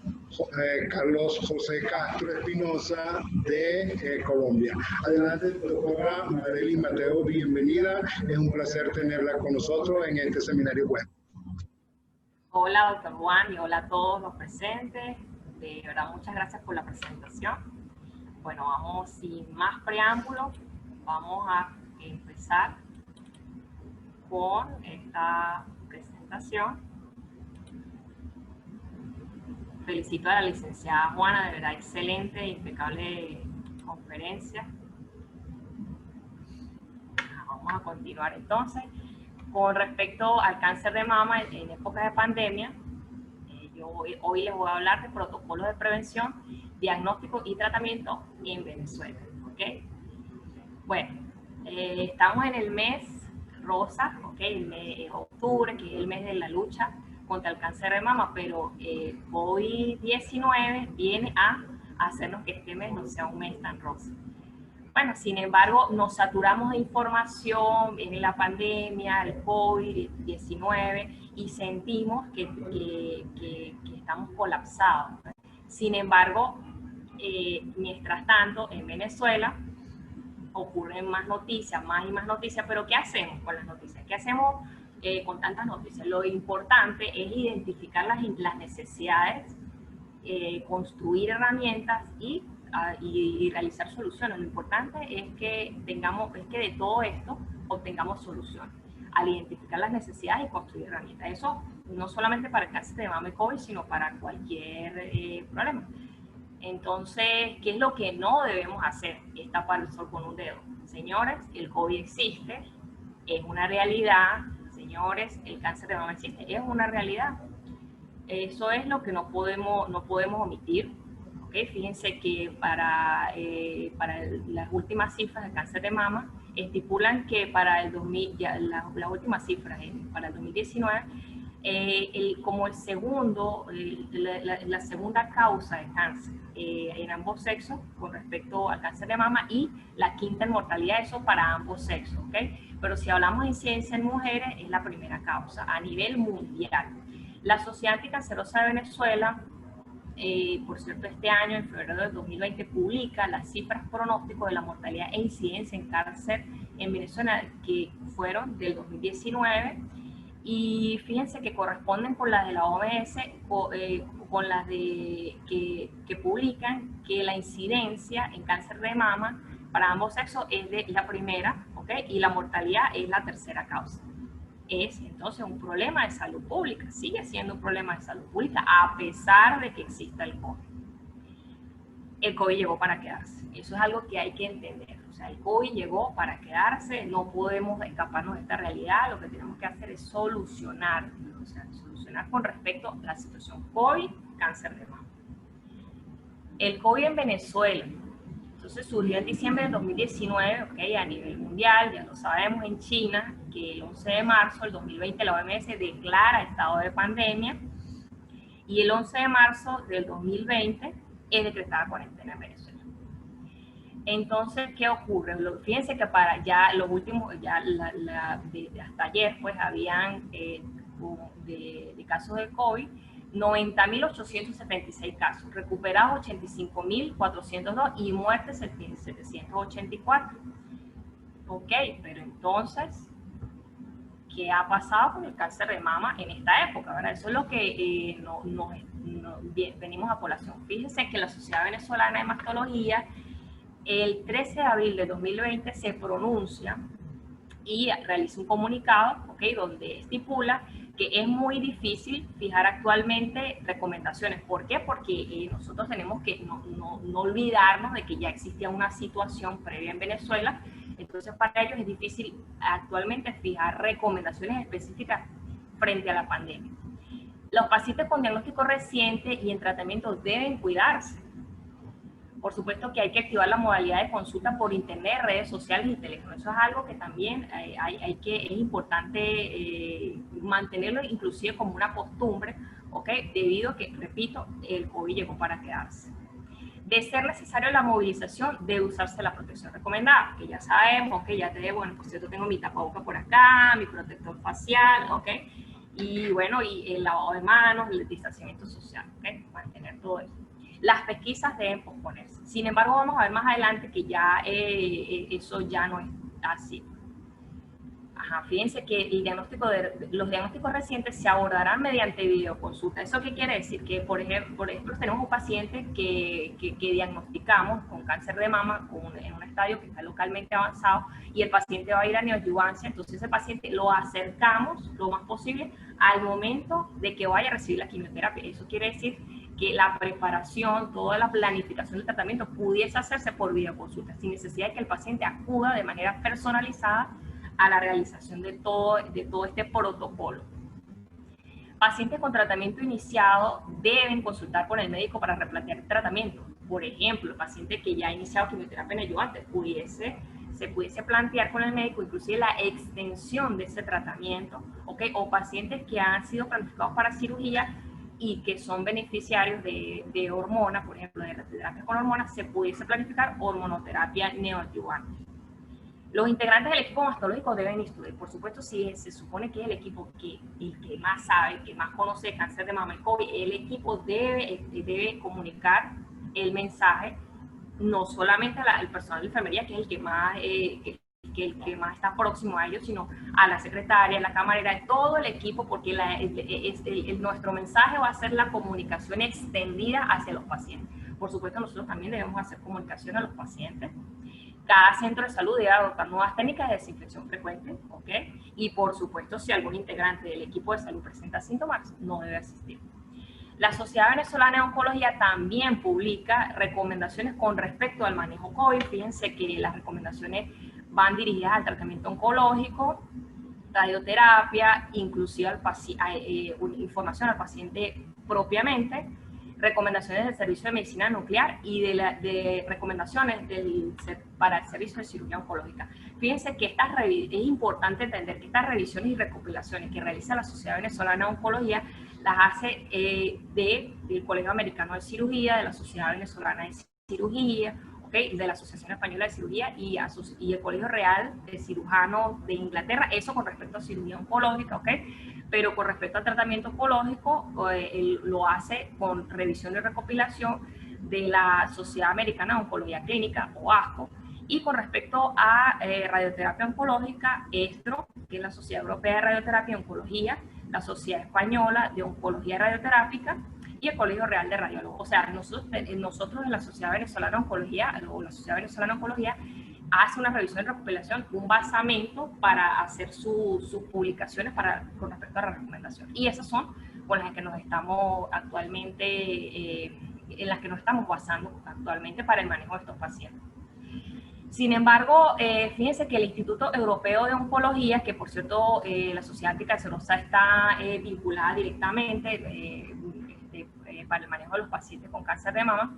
Carlos José Castro Espinosa de Colombia. Adelante, doctora Marelis Mateo, bienvenida. Es un placer tenerla con nosotros en este seminario web. Hola, doctor Juan, y hola a todos los presentes. De verdad, muchas gracias por la presentación. Bueno, vamos sin más preámbulos, vamos a empezar con esta presentación. Felicito a la licenciada Juana, de verdad excelente, impecable conferencia. Vamos a continuar entonces. Con respecto al cáncer de mama en épocas de pandemia, yo hoy les voy a hablar de protocolos de prevención, diagnóstico y tratamiento en Venezuela. ¿Okay? Bueno, estamos en el mes rosa, ¿okay? El mes de octubre, que es el mes de la lucha contra el cáncer de mama, pero COVID-19 viene a hacernos que este mes no sea un mes tan rosa. Bueno, sin embargo, nos saturamos de información en la pandemia, el COVID-19, y sentimos que estamos colapsados. Sin embargo, mientras tanto, en Venezuela ocurren más noticias, más y más noticias, pero ¿qué hacemos con las noticias? ¿Qué hacemos con tantas noticias? Lo importante es identificar las necesidades, construir herramientas y realizar soluciones. Lo importante es que de todo esto obtengamos soluciones al identificar las necesidades y construir herramientas. Eso no solamente para el cáncer de mama y COVID, sino para cualquier problema. Entonces, ¿qué es lo que no debemos hacer? Es tapar el sol con un dedo. Señores, el COVID existe, es una realidad. Señores, el cáncer de mama existe, es una realidad. Eso es lo que no podemos omitir. ¿Okay? Fíjense que para las últimas cifras de cáncer de mama estipulan que para el 2000, ya las últimas cifras para el 2019, como el segundo, la segunda causa de cáncer en ambos sexos con respecto al cáncer de mama, y la quinta en mortalidad, eso para ambos sexos, ¿ok? Pero si hablamos de incidencia en mujeres, es la primera causa a nivel mundial. La Sociedad Anticancerosa de Venezuela, por cierto, este año, en febrero del 2020, publica las cifras pronósticos de la mortalidad e incidencia en cáncer en Venezuela, que fueron del 2019, y fíjense que corresponden con las de la OMS, con las que publican que la incidencia en cáncer de mama para ambos sexos es la primera, ¿ok? Y la mortalidad es la tercera causa. Es entonces un problema de salud pública, sigue siendo un problema de salud pública a pesar de que exista el COVID. El COVID llegó para quedarse, eso es algo que hay que entender. O sea, el COVID llegó para quedarse, no podemos escaparnos de esta realidad, lo que tenemos que hacer es solucionar, o sea, solucionar con respecto a la situación COVID, cáncer de mama. El COVID en Venezuela, entonces surgió en diciembre del 2019, ¿okay? A nivel mundial, ya lo sabemos, en China, que el 11 de marzo del 2020 la OMS declara estado de pandemia, y el 11 de marzo del 2020 es decretada cuarentena en Venezuela. Entonces, ¿qué ocurre? Fíjense que para ya los últimos, ya hasta ayer, pues habían de casos de COVID, 90.876 casos, recuperados 85.402 y muertes 784. Ok, pero entonces, ¿qué ha pasado con el cáncer de mama en esta época? ¿Verdad? Eso es lo que venimos a colación. Fíjense que la Sociedad Venezolana de Mastología, el 13 de abril de 2020, se pronuncia y realiza un comunicado, ¿okay? Donde estipula que es muy difícil fijar actualmente recomendaciones. ¿Por qué? Porque nosotros tenemos que no olvidarnos de que ya existía una situación previa en Venezuela, entonces para ellos es difícil actualmente fijar recomendaciones específicas frente a la pandemia. Los pacientes con diagnóstico reciente y en tratamiento deben cuidarse. Por supuesto que hay que activar la modalidad de consulta por internet, redes sociales y teléfono. Eso es algo que también es importante mantenerlo inclusive como una costumbre, ¿ok? Debido a que, repito, el COVID llegó para quedarse. De ser necesario la movilización, debe usarse la protección recomendada, que ya sabemos, que ya bueno, por cierto, tengo mi tapaboca por acá, mi protector facial, ¿ok? Y bueno, y el lavado de manos, el distanciamiento social, ¿ok? Mantener todo eso. Las pesquisas deben posponerse. Sin embargo, vamos a ver más adelante que ya eso ya no es así. Ajá, fíjense que los diagnósticos recientes se abordarán mediante videoconsulta. ¿Eso qué quiere decir? Que, por ejemplo tenemos un paciente que diagnosticamos con cáncer de mama en un estadio que está localmente avanzado y el paciente va a ir a neoadyuvancia, entonces ese paciente lo acercamos lo más posible al momento de que vaya a recibir la quimioterapia. Eso quiere decir que la preparación, toda la planificación del tratamiento pudiese hacerse por videoconsulta, sin necesidad de que el paciente acuda de manera personalizada a la realización de todo este protocolo. Pacientes con tratamiento iniciado deben consultar con el médico para replantear el tratamiento. Por ejemplo, el paciente que ya ha iniciado quimioterapia neoadyuvante se pudiese plantear con el médico inclusive la extensión de ese tratamiento, ¿okay? O pacientes que han sido planificados para cirugía y que son beneficiarios de hormonas, por ejemplo, de radioterapia con hormonas, se pudiese planificar hormonoterapia neoadyuvante. Los integrantes del equipo mastológico deben instruir. Por supuesto, si se supone que es el equipo el que más sabe, que más conoce el cáncer de mama y COVID, el equipo debe comunicar el mensaje, no solamente al personal de enfermería, que es el que más está próximo a ellos, sino a la secretaria, a la camarera, todo el equipo, porque nuestro mensaje va a ser la comunicación extendida hacia los pacientes. Por supuesto, nosotros también debemos hacer comunicación a los pacientes. Cada centro de salud debe adoptar nuevas técnicas de desinfección frecuente, ¿ok? Y por supuesto, si algún integrante del equipo de salud presenta síntomas, no debe asistir. La Sociedad Venezolana de Oncología también publica recomendaciones con respecto al manejo COVID. Fíjense que las recomendaciones van dirigidas al tratamiento oncológico, radioterapia, inclusive información al paciente propiamente recomendaciones del servicio de medicina nuclear y de recomendaciones para el servicio de cirugía oncológica. Fíjense que es importante entender que estas revisiones y recopilaciones que realiza la Sociedad Venezolana de Oncología las hace del Colegio Americano de Cirugía, de la Sociedad Venezolana de Cirugía, ¿okay? De la Asociación Española de Cirugía y el Colegio Real de Cirujanos de Inglaterra, eso con respecto a cirugía oncológica, ¿ok? Pero con respecto al tratamiento oncológico, lo hace con revisión y recopilación de la Sociedad Americana de Oncología Clínica, o ASCO, y con respecto a radioterapia oncológica, ESTRO, que es la Sociedad Europea de Radioterapia y Oncología, la Sociedad Española de Oncología Radioterápica y el Colegio Real de Radiólogos. O sea, nosotros en la Sociedad Venezolana de Oncología, o la Sociedad Venezolana de Oncología, hace una revisión y recopilación, un basamento para hacer sus publicaciones con respecto a la recomendación. Y esas son con las que nos estamos actualmente, en las que nos estamos basando actualmente para el manejo de estos pacientes. Sin embargo, fíjense que el Instituto Europeo de Oncología, que por cierto la Sociedad Anticancerosa está vinculada directamente para el manejo de los pacientes con cáncer de mama,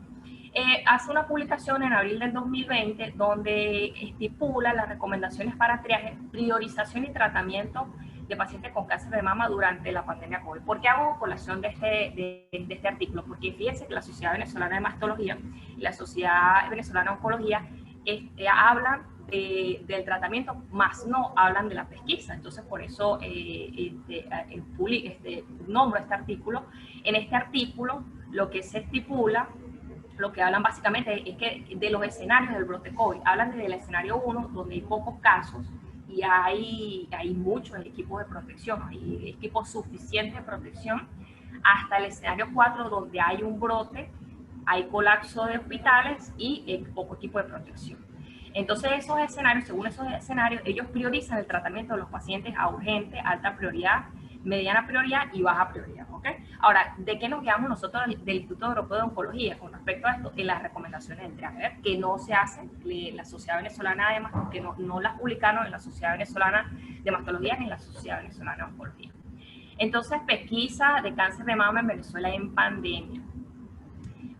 hace una publicación en abril del 2020 donde estipula las recomendaciones para triaje, priorización y tratamiento de pacientes con cáncer de mama durante la pandemia COVID. ¿Por qué hago colación de este artículo? Porque fíjense que la Sociedad Venezolana de Mastología y la Sociedad Venezolana de Oncología hablan del tratamiento, más no hablan de la pesquisa. Entonces, por eso nombro este artículo. En este artículo, lo que se estipula, lo que hablan básicamente es que de los escenarios del brote COVID, hablan desde el escenario 1, donde hay pocos casos y hay muchos equipos de protección, hay equipos suficientes de protección, hasta el escenario 4, donde hay un brote, hay colapso de hospitales y poco equipo de protección. Entonces, esos escenarios, según esos escenarios, ellos priorizan el tratamiento de los pacientes a urgente, alta prioridad, mediana prioridad y baja prioridad, ¿ok? Ahora, ¿de qué nos guiamos nosotros del Instituto Europeo de Oncología con respecto a esto? En las recomendaciones del triaje, que no se hacen, la Sociedad Venezolana de Mastología, que no las publicaron en la Sociedad Venezolana de Mastología ni en la Sociedad Venezolana de Oncología. Entonces, pesquisa de cáncer de mama en Venezuela en pandemia.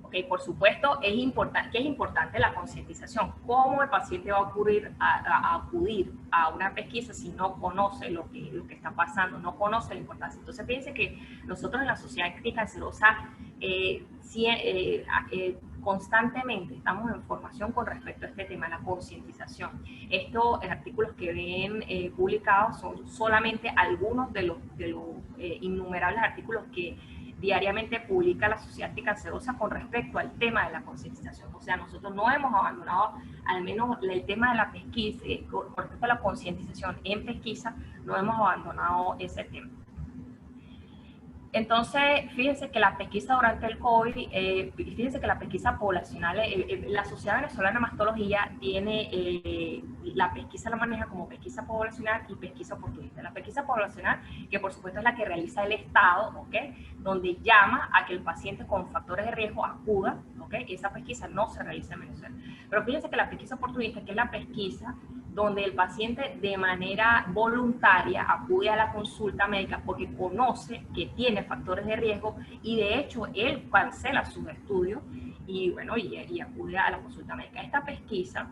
Okay, por supuesto, es importante la concientización. ¿Cómo el paciente va a acudir a una pesquisa si no conoce lo que está pasando, no conoce la importancia? Entonces, fíjense que nosotros en la Sociedad Anticancerosa constantemente estamos en formación con respecto a este tema, la concientización. Estos artículos que ven publicados son solamente algunos de los innumerables artículos que diariamente publica la Sociedad Anticancerosa con respecto al tema de la concientización. O sea, nosotros no hemos abandonado, al menos el tema de la pesquisa, con respecto a la concientización en pesquisa, no hemos abandonado ese tema. Entonces, fíjense que la pesquisa durante el COVID, fíjense que la pesquisa poblacional, la Sociedad Venezolana de Mastología tiene, la pesquisa la maneja como pesquisa poblacional y pesquisa oportunista. La pesquisa poblacional, que por supuesto es la que realiza el Estado, ¿ok? Donde llama a que el paciente con factores de riesgo acuda, ¿ok? Esa pesquisa no se realiza en Venezuela. Pero fíjense que la pesquisa oportunista, que es la pesquisa donde el paciente de manera voluntaria acude a la consulta médica porque conoce que tiene factores de riesgo y de hecho él cancela sus estudios y bueno, y acude a la consulta médica. Esta pesquisa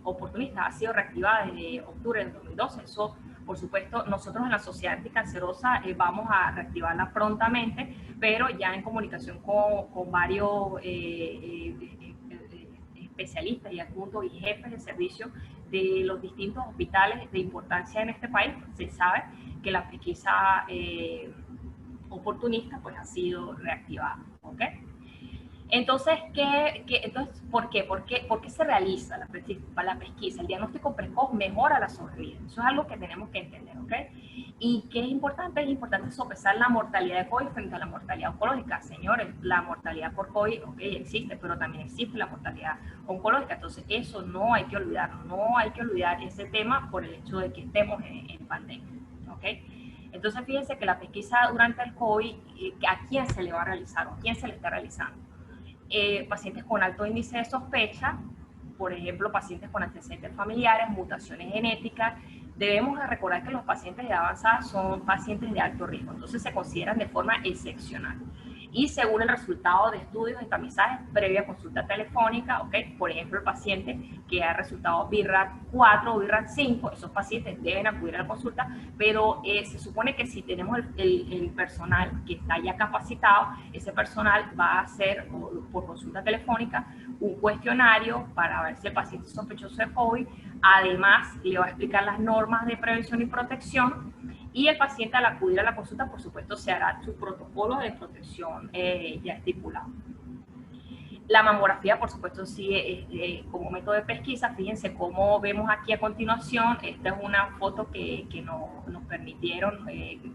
oportunista ha sido reactivada desde octubre del 2012. Eso, por supuesto, nosotros en la Sociedad Anticancerosa vamos a reactivarla prontamente, pero ya en comunicación con varios especialistas y adjuntos y jefes de servicio de los distintos hospitales de importancia en este país, se sabe que la pesquisa oportunista pues ha sido reactivada, ¿ok? Entonces, ¿por qué? ¿Por qué se realiza la pesquisa? El diagnóstico precoz mejora la sobrevida. Eso es algo que tenemos que entender, ¿ok? ¿Y qué es importante? Es importante sopesar la mortalidad de COVID frente a la mortalidad oncológica. Señores, la mortalidad por COVID, ok, existe, pero también existe la mortalidad oncológica. Entonces, eso no hay que olvidarlo. No hay que olvidar ese tema por el hecho de que estemos en pandemia, ¿ok? Entonces, fíjense que la pesquisa durante el COVID, ¿a quién se le va a realizar o a quién se le está realizando? Pacientes con alto índice de sospecha, por ejemplo, pacientes con antecedentes familiares, mutaciones genéticas, Debemos de recordar que los pacientes de edad avanzada son pacientes de alto riesgo, entonces se consideran de forma excepcional. Y según el resultado de estudios de tamizaje previa consulta telefónica, ¿ok? Por ejemplo, el paciente que ha resultado BIRAT 4 o BIRAT 5, esos pacientes deben acudir a la consulta, pero se supone que si tenemos el personal que está ya capacitado, ese personal va a hacer por consulta telefónica un cuestionario para ver si el paciente es sospechoso de COVID. Además, le va a explicar las normas de prevención y protección. Y el paciente, al acudir a la consulta, por supuesto, se hará su protocolo de protección ya estipulado. La mamografía, por supuesto, sí, como método de pesquisa. Fíjense cómo vemos aquí a continuación. Esta es una foto que nos permitieron,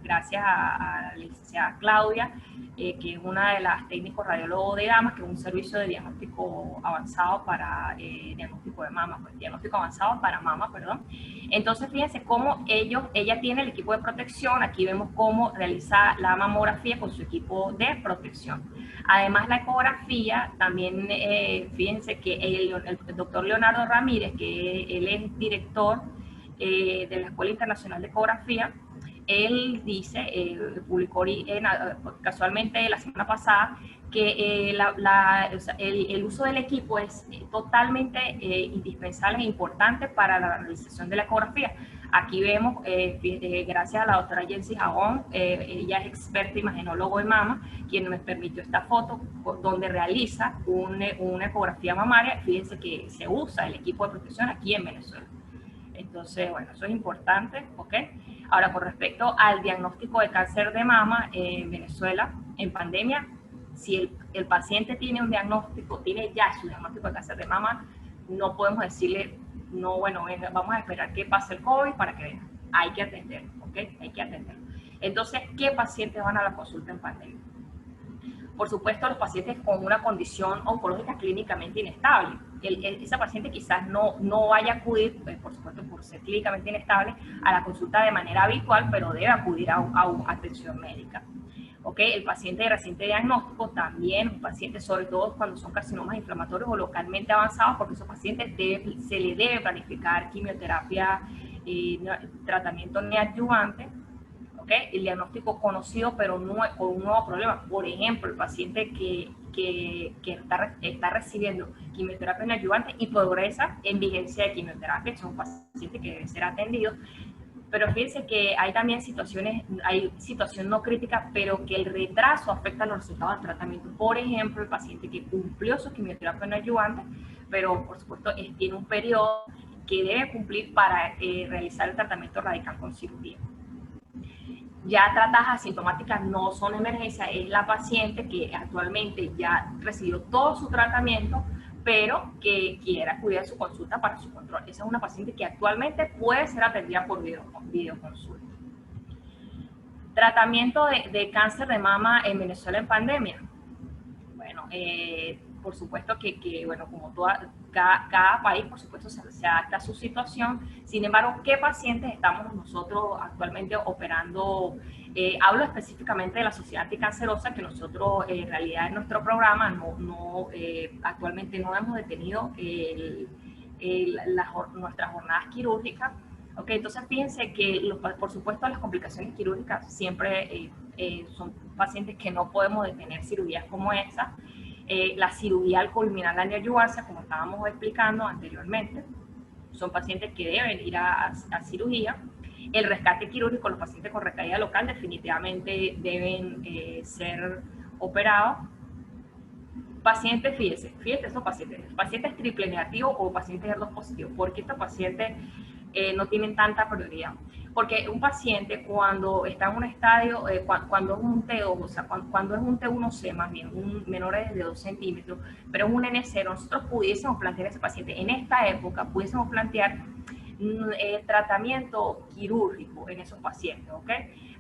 gracias a la licenciada Claudia, que es una de las técnicos radiólogos de Gama, que es un servicio de diagnóstico avanzado para diagnóstico de mama, pues, diagnóstico avanzado para mama, perdón. Entonces, fíjense cómo ella tiene el equipo de protección. Aquí vemos cómo realiza la mamografía con su equipo de protección. Además, la ecografía, también fíjense que el doctor Leonardo Ramírez, que él es director de la Escuela Internacional de Ecografía, él dice, publicó casualmente la semana pasada, que el uso del equipo es totalmente indispensable e importante para la realización de la ecografía. Aquí vemos, gracias a la doctora Jensi Jabón, ella es experta imagenólogo de mama, quien me permitió esta foto donde realiza una ecografía mamaria. Fíjense que se usa el equipo de protección aquí en Venezuela. Entonces, bueno, eso es importante, ¿ok? Ahora, con respecto al diagnóstico de cáncer de mama en Venezuela, en pandemia, si el paciente tiene un diagnóstico, tiene ya su diagnóstico de cáncer de mama, no podemos decirle, no, bueno, venga, vamos a esperar que pase el COVID para que venga. Hay que atenderlo, ¿ok? Hay que atenderlo. Entonces, ¿qué pacientes van a la consulta en pandemia? Por supuesto, los pacientes con una condición oncológica clínicamente inestable. Esa paciente quizás no vaya a acudir, pues, por supuesto, por ser clínicamente inestable, a la consulta de manera habitual, pero debe acudir a una atención médica. ¿Okay? El paciente de reciente diagnóstico también, un paciente sobre todo cuando son carcinomas inflamatorios o localmente avanzados, porque esos pacientes se le debe planificar quimioterapia, tratamiento neoadyuvante. ¿Okay? El diagnóstico conocido, pero no, con un nuevo problema. Por ejemplo, el paciente que está recibiendo quimioterapia neoadyuvante y progresa en vigencia de quimioterapia, es un paciente que debe ser atendido. Pero fíjense que hay también hay situación no crítica, pero que el retraso afecta los resultados del tratamiento. Por ejemplo, el paciente que cumplió su quimioterapia neoadyuvante, pero por supuesto tiene un periodo que debe cumplir para realizar el tratamiento radical con cirugía. Ya tratadas asintomáticas no son emergencia, es la paciente que actualmente ya recibió todo su tratamiento, pero que quiera acudir a su consulta para su control. Esa es una paciente que actualmente puede ser atendida por videoconsulta. Tratamiento de cáncer de mama en Venezuela en pandemia. Bueno, por supuesto que bueno, como cada país, por supuesto, se adapta a su situación. Sin embargo, ¿qué pacientes estamos nosotros actualmente operando? Hablo específicamente de la Sociedad Anticancerosa, que nosotros en realidad en nuestro programa actualmente no hemos detenido nuestras jornadas quirúrgicas. Okay, entonces fíjense que por supuesto las complicaciones quirúrgicas siempre son pacientes que no podemos detener cirugías como esa. La cirugía al culminar la neoadyuvancia, como estábamos explicando anteriormente, son pacientes que deben ir a cirugía. El rescate quirúrgico, los pacientes con recaída local definitivamente deben ser operados. Pacientes, fíjense esos pacientes triple negativos o pacientes HER2 positivos. ¿Por qué estos pacientes no tienen tanta prioridad? Porque un paciente cuando está en un estadio, cuando es un T2, o sea, cuando es un T1C más bien, un menores de 2 centímetros, pero es un N0, nosotros pudiésemos plantear a ese paciente, en esta época pudiésemos plantear tratamiento quirúrgico en esos pacientes, ¿ok?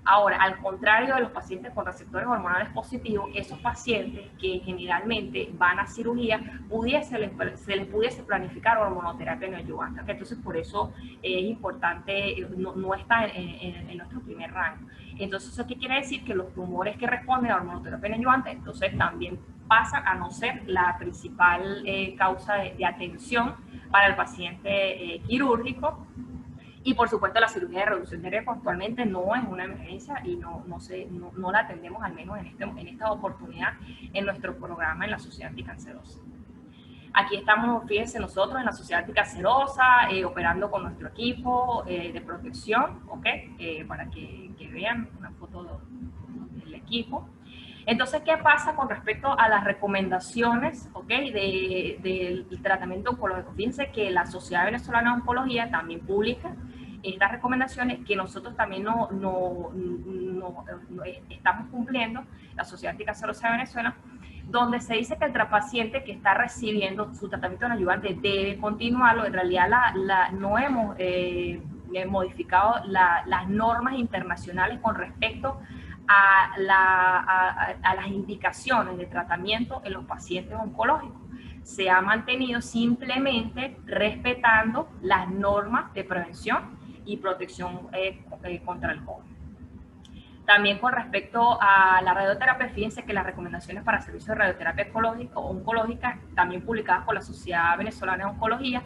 Ahora, al contrario de los pacientes con receptores hormonales positivos, esos pacientes que generalmente van a cirugía, se les pudiese planificar hormonoterapia neoadyuvante, ¿okay? Entonces, por eso es importante, no está en nuestro primer rango. Entonces, ¿eso qué quiere decir? Que los tumores que responden a hormonoterapia neoadyuvante, entonces también pasan a no ser la principal causa de atención para el paciente quirúrgico. Y por supuesto la cirugía de reducción de riesgo actualmente no es una emergencia y no la atendemos al menos en esta oportunidad en nuestro programa en la Sociedad Anticancerosa. Aquí estamos, fíjense, nosotros en la Sociedad Anticancerosa, operando con nuestro equipo de protección, ¿ok? Para que vean una foto del equipo. Entonces, ¿qué pasa con respecto a las recomendaciones, ¿ok? del tratamiento oncológico? Fíjense que la Sociedad Venezolana de Oncología también publica estas recomendaciones que nosotros también estamos cumpliendo, la Sociedad Anticancerosa de Venezuela, donde se dice que el paciente que está recibiendo su tratamiento en ayudante debe continuarlo. En realidad no hemos modificado las normas internacionales con respecto a las indicaciones de tratamiento en los pacientes oncológicos. Se ha mantenido simplemente respetando las normas de prevención y protección contra el COVID. También con respecto a la radioterapia, fíjense que las recomendaciones para servicios de radioterapia oncológica, también publicadas por la Sociedad Venezolana de Oncología,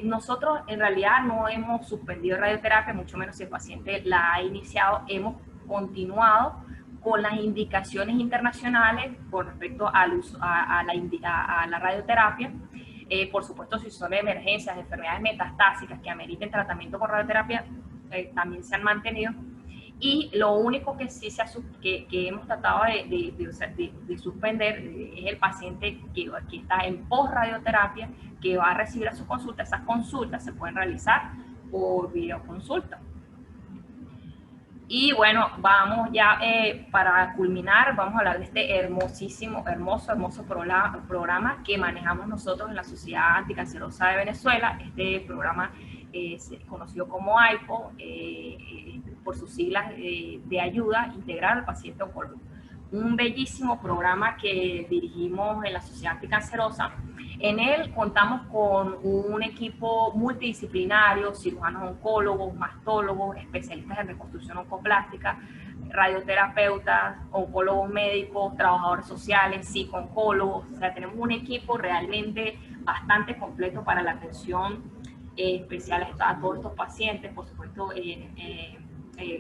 nosotros en realidad no hemos suspendido radioterapia, mucho menos si el paciente la ha iniciado, hemos continuado con las indicaciones internacionales con respecto al uso, a la radioterapia. Por supuesto, si son emergencias, enfermedades metastásicas que ameriten tratamiento con radioterapia, también se han mantenido. Y lo único que sí que hemos tratado de suspender es el paciente que está en post-radioterapia, que va a recibir a su consulta. Esas consultas se pueden realizar por videoconsulta. Y bueno, vamos ya para culminar, vamos a hablar de este hermoso programa que manejamos nosotros en la Sociedad Anticancerosa de Venezuela. Este programa es conocido como AIPO, por sus siglas de ayuda integral al paciente oncológico. Un bellísimo programa que dirigimos en la Sociedad Anticancerosa. En él contamos con un equipo multidisciplinario, cirujanos oncólogos, mastólogos, especialistas en reconstrucción oncoplástica, radioterapeutas, oncólogos médicos, trabajadores sociales, psico-oncólogos. O sea, tenemos un equipo realmente bastante completo para la atención especial a todos estos pacientes. Por supuesto,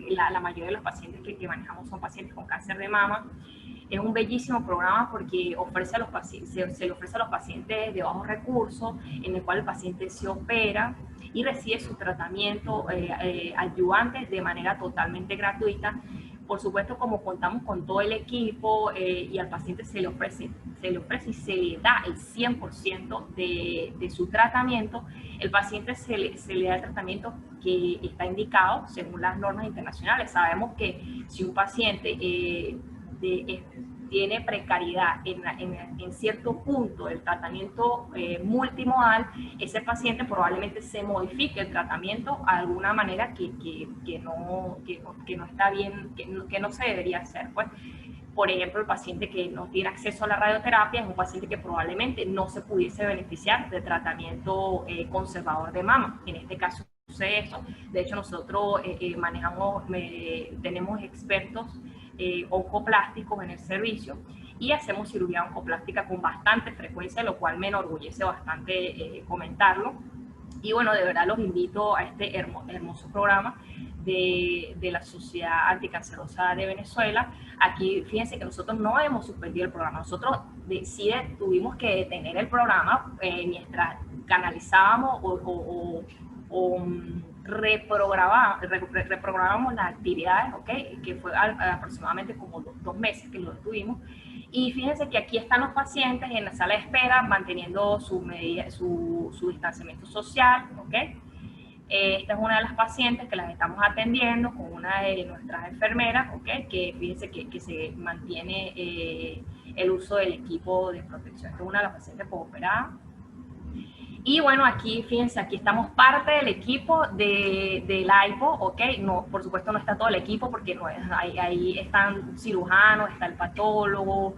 la mayoría de los pacientes que manejamos son pacientes con cáncer de mama. Es un bellísimo programa porque se le ofrece a los pacientes de bajos recursos, en el cual el paciente se opera y recibe su tratamiento adyuvante de manera totalmente gratuita. Por supuesto, como contamos con todo el equipo y al paciente se le ofrece y se le da el 100% de su tratamiento, el paciente se le da el tratamiento que está indicado según las normas internacionales. Sabemos que si un paciente tiene precariedad en cierto punto del tratamiento multimodal, ese paciente probablemente se modifique el tratamiento de alguna manera que no está bien, que no se debería hacer. Pues, por ejemplo, el paciente que no tiene acceso a la radioterapia es un paciente que probablemente no se pudiese beneficiar del tratamiento conservador de mama. En este caso sucede eso. De hecho, nosotros tenemos expertos oncoplásticos en el servicio y hacemos cirugía oncoplástica con bastante frecuencia, lo cual me enorgullece bastante comentarlo. Y bueno, de verdad los invito a este hermoso programa de la Sociedad Anticancerosa de Venezuela. Aquí fíjense que nosotros no hemos suspendido el programa, nosotros tuvimos que detener el programa mientras canalizábamos o reprogramamos las actividades, ¿okay? Que fue aproximadamente como 2 meses que lo tuvimos. Y fíjense que aquí están los pacientes en la sala de espera manteniendo su distanciamiento social, ¿okay? Esta es una de las pacientes que las estamos atendiendo con una de nuestras enfermeras, ¿okay? Que fíjense que se mantiene el uso del equipo de protección. Esta es una de las pacientes postoperada. Y bueno, aquí, fíjense, aquí estamos parte del equipo del AIPO, ¿ok? No, por supuesto no está todo el equipo porque no, ahí están cirujanos, está el patólogo,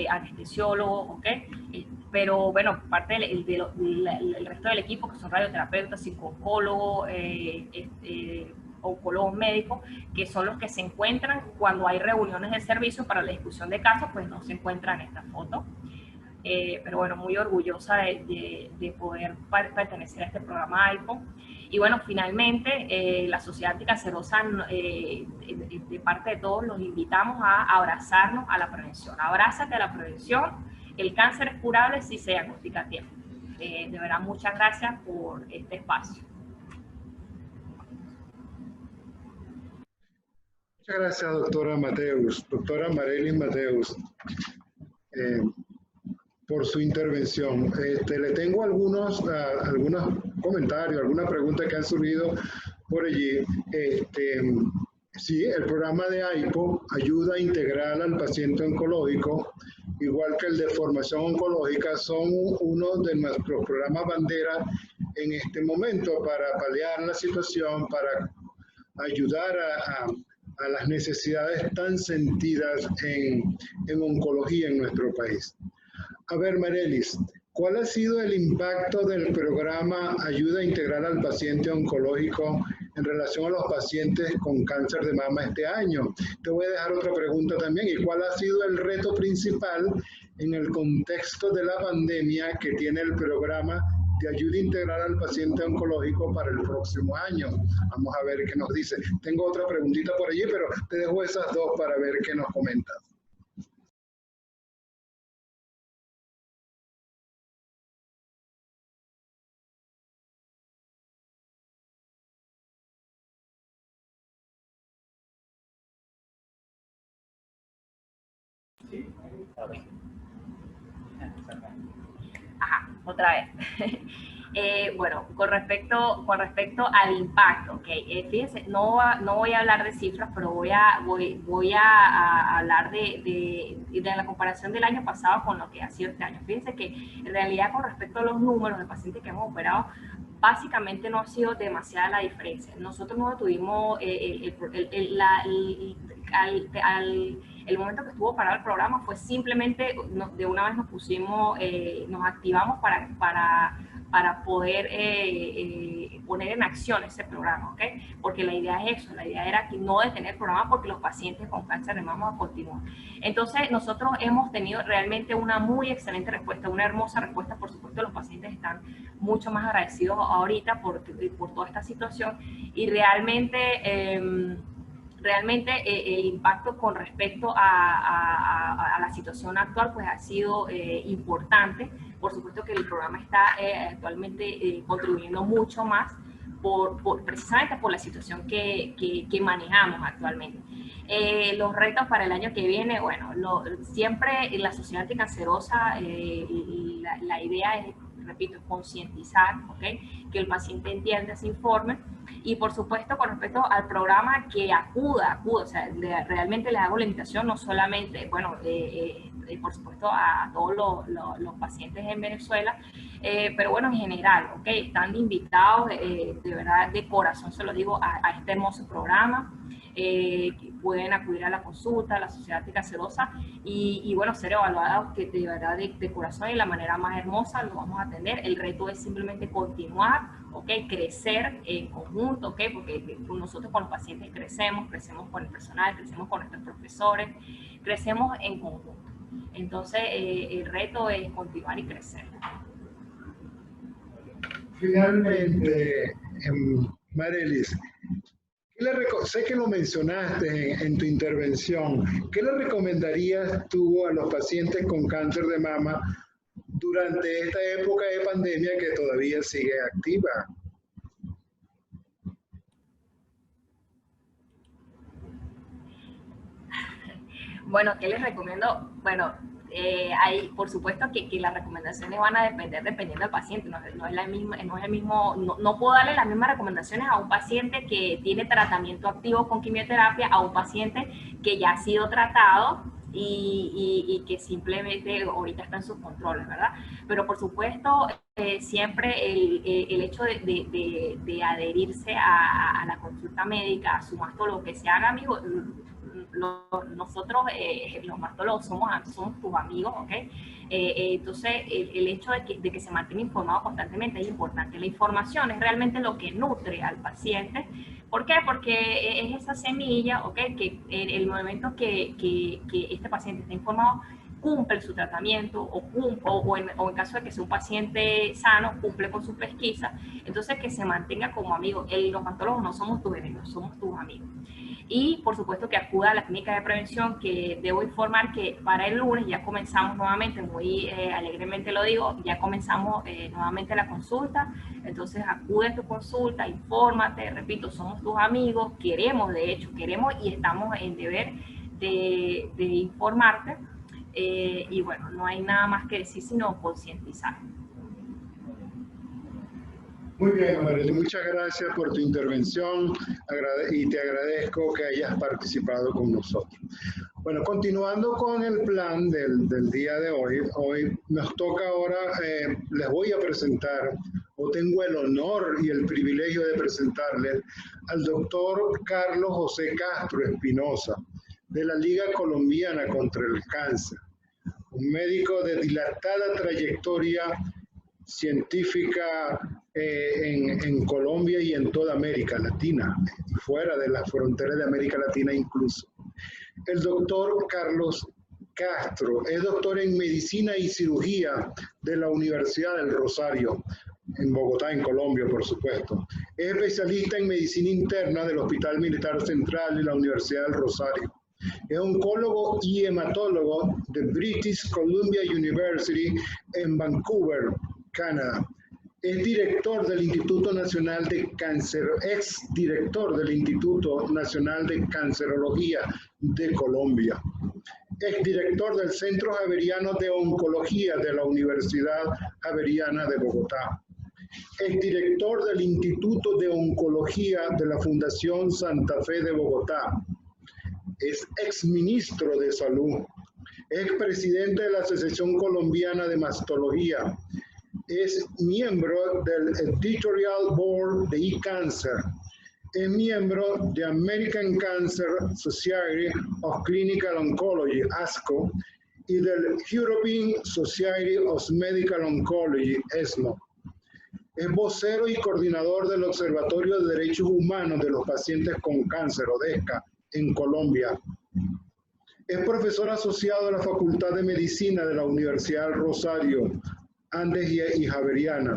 anestesiólogo, ¿ok? Pero bueno, parte del resto del equipo, que son radioterapeutas, psico-oncólogos, oncólogos médicos, que son los que se encuentran cuando hay reuniones de servicio para la discusión de casos, pues no se encuentran en esta foto. Pero bueno, muy orgullosa de poder pertenecer a este programa AIPO. Y bueno, finalmente, la Sociedad Anticancerosa, de parte de todos, los invitamos a abrazarnos a la prevención. Abrázate a la prevención. El cáncer es curable si se diagnostica a tiempo. De verdad, muchas gracias por este espacio. Muchas gracias, doctora Mateus, doctora Marelis Mateus, por su intervención. Le tengo algunos comentarios, algunas preguntas que han surgido por allí. Sí, el programa de AIPO, ayuda integral al paciente oncológico, igual que el de formación oncológica, son uno de nuestros programas bandera en este momento para paliar la situación, para ayudar a las necesidades tan sentidas en oncología en nuestro país. A ver, Marelis, ¿cuál ha sido el impacto del programa Ayuda Integral al Paciente Oncológico en relación a los pacientes con cáncer de mama este año? Te voy a dejar otra pregunta también. ¿Y cuál ha sido el reto principal en el contexto de la pandemia que tiene el programa de ayuda integral al paciente oncológico para el próximo año? Vamos a ver qué nos dice. Tengo otra preguntita por allí, pero te dejo esas dos para ver qué nos comentas. Ajá, otra vez. Bueno, con respecto al impacto, okay, fíjense, no voy a hablar de cifras, pero voy a hablar de la comparación del año pasado con lo que ha sido este año. Fíjense que en realidad con respecto a los números de pacientes que hemos operado, básicamente no ha sido demasiada la diferencia. Nosotros no tuvimos el momento que estuvo parado el programa fue simplemente, de una vez nos pusimos, nos activamos para poder poner en acción ese programa, ¿ok? Porque la idea es eso, la idea era que no detener el programa porque los pacientes con cáncer de mama continúan. Entonces, nosotros hemos tenido realmente una muy excelente respuesta, una hermosa respuesta. Por supuesto, los pacientes están mucho más agradecidos ahorita por toda esta situación y realmente el impacto con respecto a la situación actual pues ha sido importante. Por supuesto que el programa está actualmente contribuyendo mucho más precisamente por la situación que manejamos actualmente. Los retos para el año que viene, bueno, siempre en la Sociedad Anticancerosa la idea es, repito, concientizar, ¿okay? Que el paciente entienda, se informe. Y por supuesto, con respecto al programa, que acuda, o sea, realmente le hago la invitación, no solamente, bueno, por supuesto a todos los pacientes en Venezuela, pero bueno, en general, ¿ok? Están invitados, de verdad, de corazón se lo digo, a este hermoso programa. Pueden acudir a la consulta, a la Sociedad Anticancerosa y bueno, ser evaluados que de verdad de corazón y la manera más hermosa lo vamos a atender. El reto es simplemente continuar, ¿ok? Crecer en conjunto, ¿ok? Porque nosotros con los pacientes crecemos con el personal, crecemos con nuestros profesores, crecemos en conjunto. Entonces, el reto es continuar y crecer. Finalmente, Marelis, sé que lo mencionaste en tu intervención, ¿qué le recomendarías tú a los pacientes con cáncer de mama durante esta época de pandemia que todavía sigue activa? Bueno, ¿qué les recomiendo? Bueno, por supuesto que las recomendaciones van a depender dependiendo del paciente, no puedo darle las mismas recomendaciones a un paciente que tiene tratamiento activo con quimioterapia a un paciente que ya ha sido tratado y que simplemente ahorita está en sus controles, ¿verdad? Pero por supuesto, siempre el hecho de adherirse a la consulta médica, a su mastólogo, que se haga amigo. Nosotros los mastólogos somos tus amigos, ¿ok? Entonces el hecho de que se mantenga informado constantemente es importante. La información es realmente lo que nutre al paciente. ¿Por qué? Porque es esa semilla, ¿ok? Que el momento que este paciente está informado, cumple su tratamiento o en caso de que sea un paciente sano, cumple con su pesquisa, entonces que se mantenga como amigo. Los mastólogos no somos tus enemigos, somos tus amigos. Y por supuesto que acuda a la clínica de prevención, que debo informar que para el lunes ya comenzamos nuevamente, muy alegremente lo digo, ya comenzamos nuevamente la consulta. Entonces acude a tu consulta, infórmate, repito, somos tus amigos, queremos y estamos en deber de informarte. Y bueno, no hay nada más que decir sino concientizar. Muy bien, Marely, muchas gracias por tu intervención y te agradezco que hayas participado con nosotros. Bueno, continuando con el plan del día de hoy nos toca ahora, les voy a presentar, o tengo el honor y el privilegio de presentarles al doctor Carlos José Castro Espinosa, de la Liga Colombiana contra el Cáncer, un médico de dilatada trayectoria científica en Colombia y en toda América Latina, fuera de las fronteras de América Latina incluso. El doctor Carlos Castro es doctor en Medicina y Cirugía de la Universidad del Rosario, en Bogotá, en Colombia, por supuesto. Es especialista en Medicina Interna del Hospital Militar Central de la Universidad del Rosario. Es oncólogo y hematólogo de British Columbia University en Vancouver, Canadá. Es director del Instituto Nacional de Cáncer, exdirector del Instituto Nacional de Cancerología de Colombia. Exdirector del Centro Javeriano de Oncología de la Universidad Javeriana de Bogotá. Exdirector del Instituto de Oncología de la Fundación Santa Fe de Bogotá. Es exministro de Salud. Es presidente de la Asociación Colombiana de Mastología. Es miembro del Editorial Board de eCancer. Es miembro de American Cancer Society of Clinical Oncology, ASCO, y del European Society of Medical Oncology, ESMO. Es vocero y coordinador del Observatorio de Derechos Humanos de los Pacientes con Cáncer, ODESCA, en Colombia. Es profesor asociado de la Facultad de Medicina de la Universidad del Rosario, Andes y Javeriana,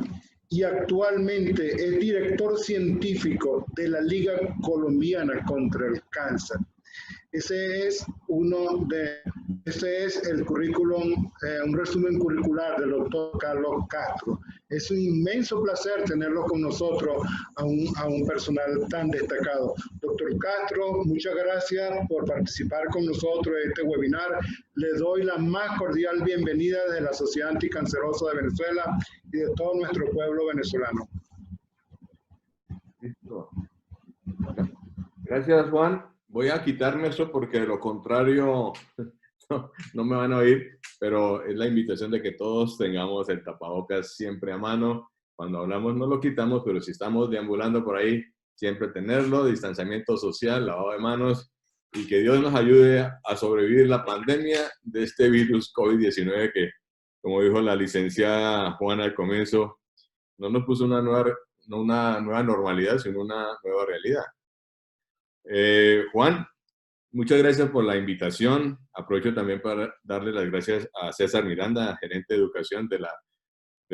y actualmente es director científico de la Liga Colombiana contra el Cáncer. Ese es el currículum, un resumen curricular del doctor Carlos Castro. Es un inmenso placer tenerlo con nosotros a un personal tan destacado. Doctor Castro, muchas gracias por participar con nosotros en este webinar. Le doy la más cordial bienvenida desde la Sociedad Anticancerosa de Venezuela y de todo nuestro pueblo venezolano. Listo. Gracias, Juan. Voy a quitarme eso porque de lo contrario no me van a oír, pero es la invitación de que todos tengamos el tapabocas siempre a mano. Cuando hablamos no lo quitamos, pero si estamos deambulando por ahí, siempre tenerlo, distanciamiento social, lavado de manos, y que Dios nos ayude a sobrevivir la pandemia de este virus COVID-19 que, como dijo la licenciada Juana al comienzo, no nos puso no una nueva normalidad, sino una nueva realidad. Juan, muchas gracias por la invitación. Aprovecho también para darle las gracias a César Miranda, gerente de educación de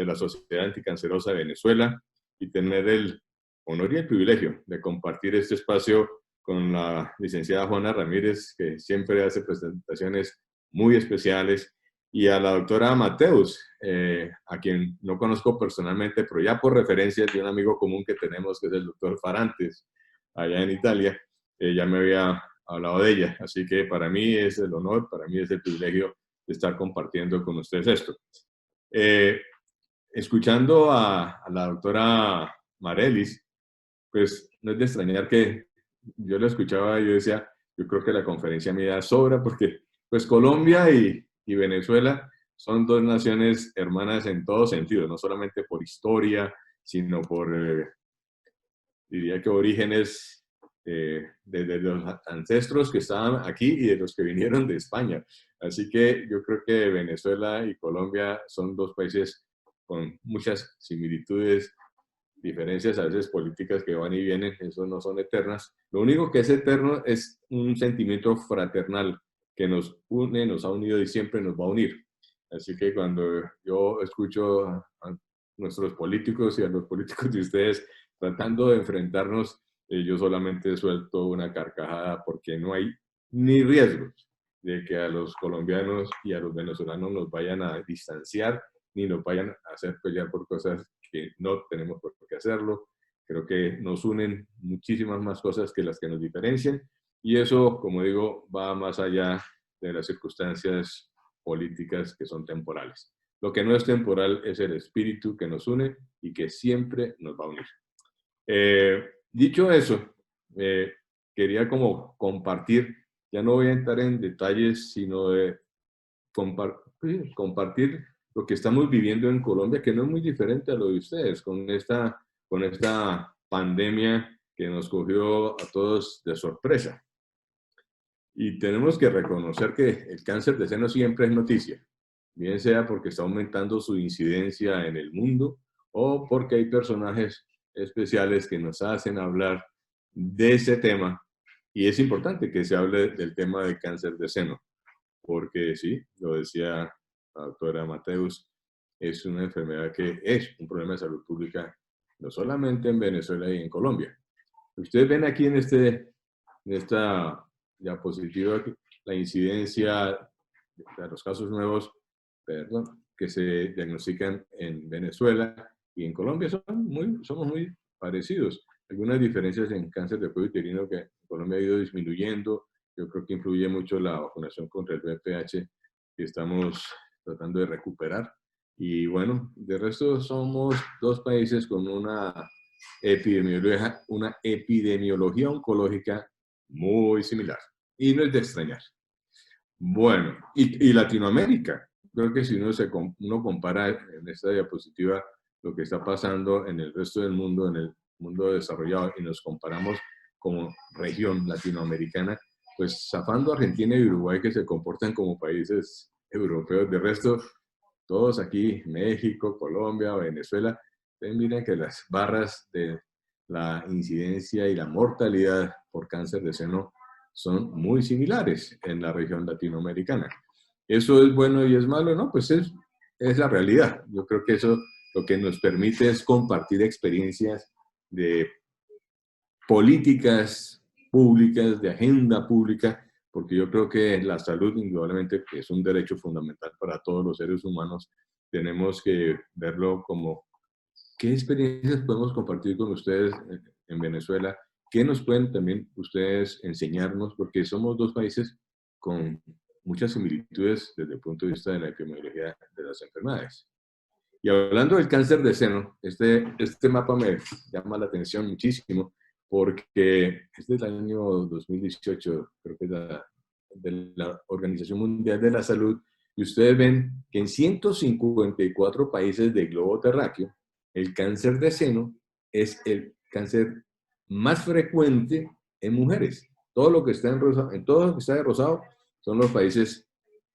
la Sociedad Anticancerosa de Venezuela, y tener el honor y el privilegio de compartir este espacio con la licenciada Juana Ramírez, que siempre hace presentaciones muy especiales, y a la doctora Mateus, a quien no conozco personalmente, pero ya por referencias de un amigo común que tenemos, que es el doctor Farantes, allá en Italia. Ya me había hablado de ella, así que para mí es el honor, para mí es el privilegio de estar compartiendo con ustedes esto. Escuchando a la doctora Marelis, pues no es de extrañar que yo la escuchaba y yo decía, yo creo que la conferencia me da sobra, porque pues Colombia y Venezuela son dos naciones hermanas en todo sentido, no solamente por historia, sino por, diría que orígenes de los ancestros que estaban aquí y de los que vinieron de España. Así que yo creo que Venezuela y Colombia son dos países con muchas similitudes, diferencias a veces políticas que van y vienen, eso no son eternas. Lo único que es eterno es un sentimiento fraternal que nos une, nos ha unido y siempre nos va a unir. Así que cuando yo escucho a nuestros políticos y a los políticos de ustedes tratando de enfrentarnos, yo solamente suelto una carcajada porque no hay ni riesgos de que a los colombianos y a los venezolanos nos vayan a distanciar ni nos vayan a hacer pelear por cosas que no tenemos por qué hacerlo. Creo que nos unen muchísimas más cosas que las que nos diferencian y eso, como digo, va más allá de las circunstancias políticas que son temporales. Lo que no es temporal es el espíritu que nos une y que siempre nos va a unir. Dicho eso, quería como compartir, ya no voy a entrar en detalles, sino de compartir lo que estamos viviendo en Colombia, que no es muy diferente a lo de ustedes, con esta pandemia que nos cogió a todos de sorpresa. Y tenemos que reconocer que el cáncer de seno siempre es noticia, bien sea porque está aumentando su incidencia en el mundo o porque hay personajes especiales que nos hacen hablar de ese tema. Y es importante que se hable del tema de cáncer de seno, porque sí, lo decía la doctora Mateus, es una enfermedad que es un problema de salud pública, no solamente en Venezuela y en Colombia. Ustedes ven aquí en esta diapositiva la incidencia de los casos nuevos, que se diagnostican en Venezuela y en Colombia somos muy parecidos. Algunas diferencias en cáncer de cuello uterino que en Colombia ha ido disminuyendo. Yo creo que influye mucho la vacunación contra el VPH que estamos tratando de recuperar. Y bueno, de resto somos dos países con una epidemiología oncológica muy similar. Y no es de extrañar. Bueno, y Latinoamérica. Creo que si uno compara en esta diapositiva lo que está pasando en el resto del mundo, en el mundo desarrollado, y nos comparamos como región latinoamericana, pues zafando Argentina y Uruguay, que se comportan como países europeos. De resto, todos aquí, México, Colombia, Venezuela, miren que las barras de la incidencia y la mortalidad por cáncer de seno son muy similares en la región latinoamericana. ¿Eso es bueno y es malo? No, pues es la realidad. Yo creo que eso lo que nos permite es compartir experiencias de políticas públicas, de agenda pública, porque yo creo que la salud, indudablemente, que es un derecho fundamental para todos los seres humanos, tenemos que verlo como qué experiencias podemos compartir con ustedes en Venezuela, qué nos pueden también ustedes enseñarnos, porque somos dos países con muchas similitudes desde el punto de vista de la epidemiología de las enfermedades. Y hablando del cáncer de seno, este mapa me llama la atención muchísimo, porque es del año 2018, creo que es de la Organización Mundial de la Salud, y ustedes ven que en 154 países del globo terráqueo, el cáncer de seno es el cáncer más frecuente en mujeres. Todo lo que está todo lo que está de rosado son los países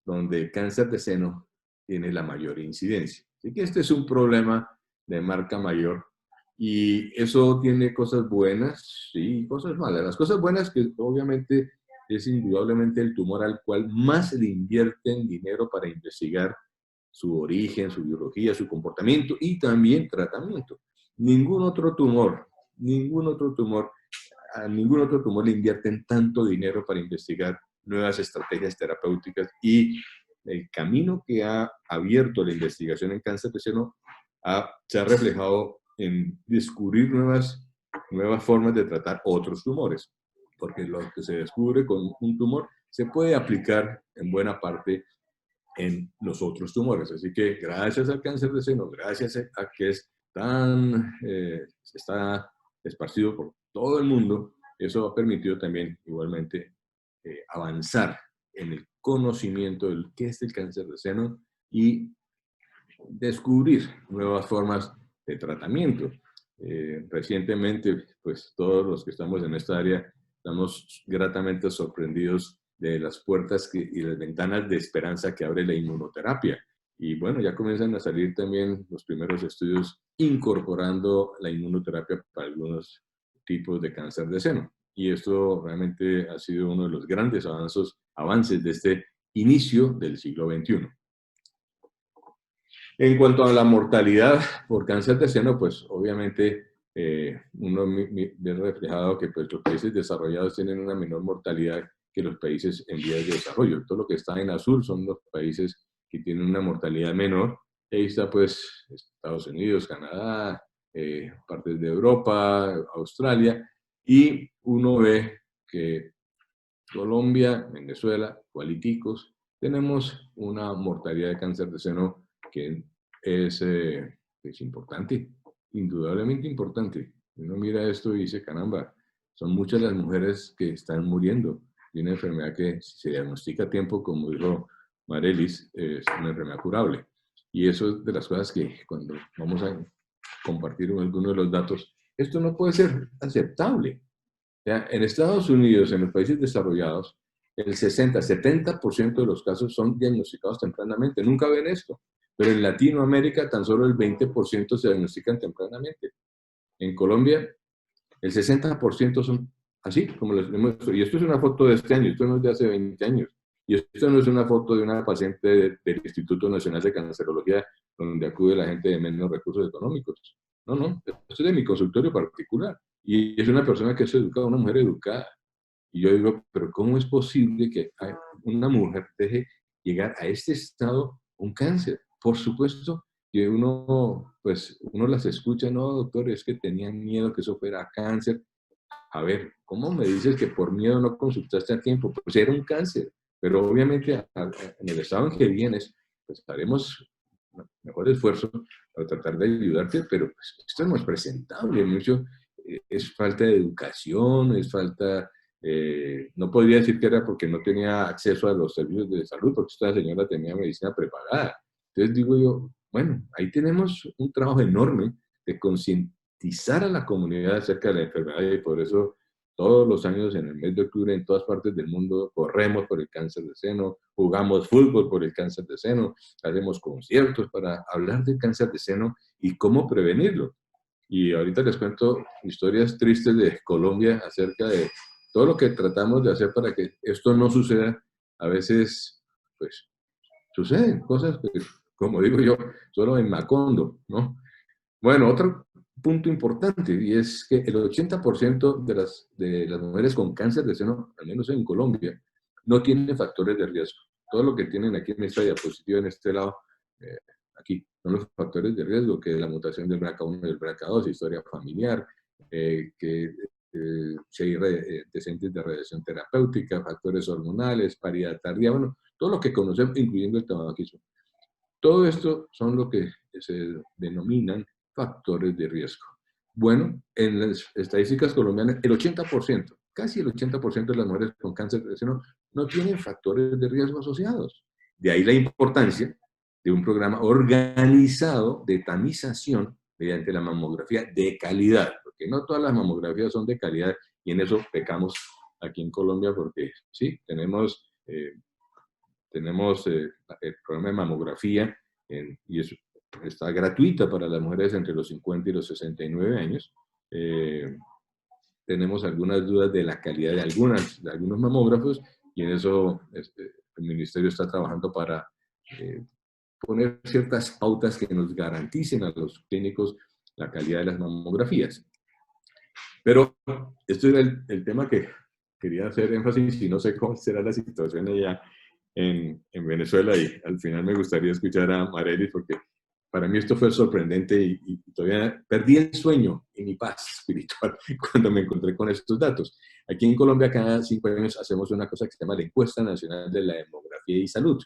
donde el cáncer de seno tiene la mayor incidencia. Así que este es un problema de marca mayor. Y eso tiene cosas buenas, sí, y cosas malas. Las cosas buenas que obviamente es indudablemente el tumor al cual más le invierten dinero para investigar su origen, su biología, su comportamiento y también tratamiento. A ningún otro tumor le invierten tanto dinero para investigar nuevas estrategias terapéuticas, y el camino que ha abierto la investigación en cáncer de seno se ha reflejado en descubrir nuevas formas de tratar otros tumores, porque lo que se descubre con un tumor se puede aplicar en buena parte en los otros tumores. Así que gracias al cáncer de seno, gracias a que está esparcido por todo el mundo, eso ha permitido también igualmente avanzar en el conocimiento de qué es el cáncer de seno y descubrir nuevas formas de tratamiento. Recientemente, pues todos los que estamos en esta área estamos gratamente sorprendidos de las puertas y las ventanas de esperanza que abre la inmunoterapia. Y bueno, ya comienzan a salir también los primeros estudios incorporando la inmunoterapia para algunos tipos de cáncer de seno. y esto realmente ha sido uno de los grandes avances de este inicio del siglo XXI. En cuanto a la mortalidad por cáncer de seno, pues obviamente uno ve reflejado que pues, los países desarrollados tienen una menor mortalidad que los países en vías de desarrollo. Todo lo que está en azul son los países que tienen una mortalidad menor. Ahí está pues Estados Unidos, Canadá, partes de Europa, Australia, y uno ve que Colombia, Venezuela, cualiticos, tenemos una mortalidad de cáncer de seno que es importante, indudablemente importante. Uno mira esto y dice, caramba, son muchas las mujeres que están muriendo de una enfermedad que si se diagnostica a tiempo, como dijo Marelis, es una enfermedad curable. Y eso es de las cosas que cuando vamos a compartir algunos de los datos, esto no puede ser aceptable. En Estados Unidos, en los países desarrollados, el 60-70% de los casos son diagnosticados tempranamente. Nunca ven esto. Pero en Latinoamérica tan solo el 20% se diagnostican tempranamente. En Colombia, el 60% son así, como les muestro. Y esto es una foto de este año, esto no es de hace 20 años. Y esto no es una foto de una paciente del Instituto Nacional de Cancerología, donde acude la gente de menos recursos económicos. No, no, esto es de mi consultorio particular. Y es una persona que es educada, una mujer educada. Y yo digo, pero ¿cómo es posible que una mujer deje llegar a este estado un cáncer? Por supuesto que uno las escucha, no, doctor, es que tenían miedo que eso fuera cáncer. A ver, ¿cómo me dices que por miedo no consultaste a tiempo? Pues era un cáncer. Pero obviamente en el estado en que vienes, pues haremos mejor esfuerzo para tratar de ayudarte, pero pues, esto no es presentable. Mucho es falta de educación, es falta... no podría decir que era porque no tenía acceso a los servicios de salud, porque esta señora tenía medicina preparada. Entonces digo yo, bueno, ahí tenemos un trabajo enorme de concientizar a la comunidad acerca de la enfermedad y por eso todos los años en el mes de octubre en todas partes del mundo corremos por el cáncer de seno, jugamos fútbol por el cáncer de seno, hacemos conciertos para hablar del cáncer de seno y cómo prevenirlo. Y ahorita les cuento historias tristes de Colombia acerca de todo lo que tratamos de hacer para que esto no suceda. A veces, pues, suceden cosas que, como digo yo, solo en Macondo, ¿no? Bueno, otro punto importante, y es que el 80% de las mujeres con cáncer de seno, al menos en Colombia, no tienen factores de riesgo. Todo lo que tienen aquí en esta diapositiva, en este lado, aquí, son los factores de riesgo, que es la mutación del BRCA1 y del BRCA2, historia familiar, si hay antecedentes de radiación terapéutica, factores hormonales, paridad tardía, bueno, todo lo que conocemos, incluyendo el tabaquismo. Todo esto son lo que se denominan factores de riesgo. Bueno, en las estadísticas colombianas, el 80%, casi el 80% de las mujeres con cáncer de seno no tienen factores de riesgo asociados. De ahí la importancia de un programa organizado de tamización mediante la mamografía de calidad, porque no todas las mamografías son de calidad y en eso pecamos aquí en Colombia porque sí, tenemos el programa de mamografía y está gratuita para las mujeres entre los 50 y los 69 años. Tenemos algunas dudas de la calidad de algunos mamógrafos y en eso el ministerio está trabajando para poner ciertas pautas que nos garanticen a los clínicos la calidad de las mamografías. Pero esto era el tema que quería hacer énfasis y no sé cómo será la situación allá en Venezuela y al final me gustaría escuchar a Marelis porque para mí esto fue sorprendente y todavía perdí el sueño y mi paz espiritual cuando me encontré con estos datos. Aquí en Colombia cada 5 años hacemos una cosa que se llama la Encuesta Nacional de la Demografía y Salud.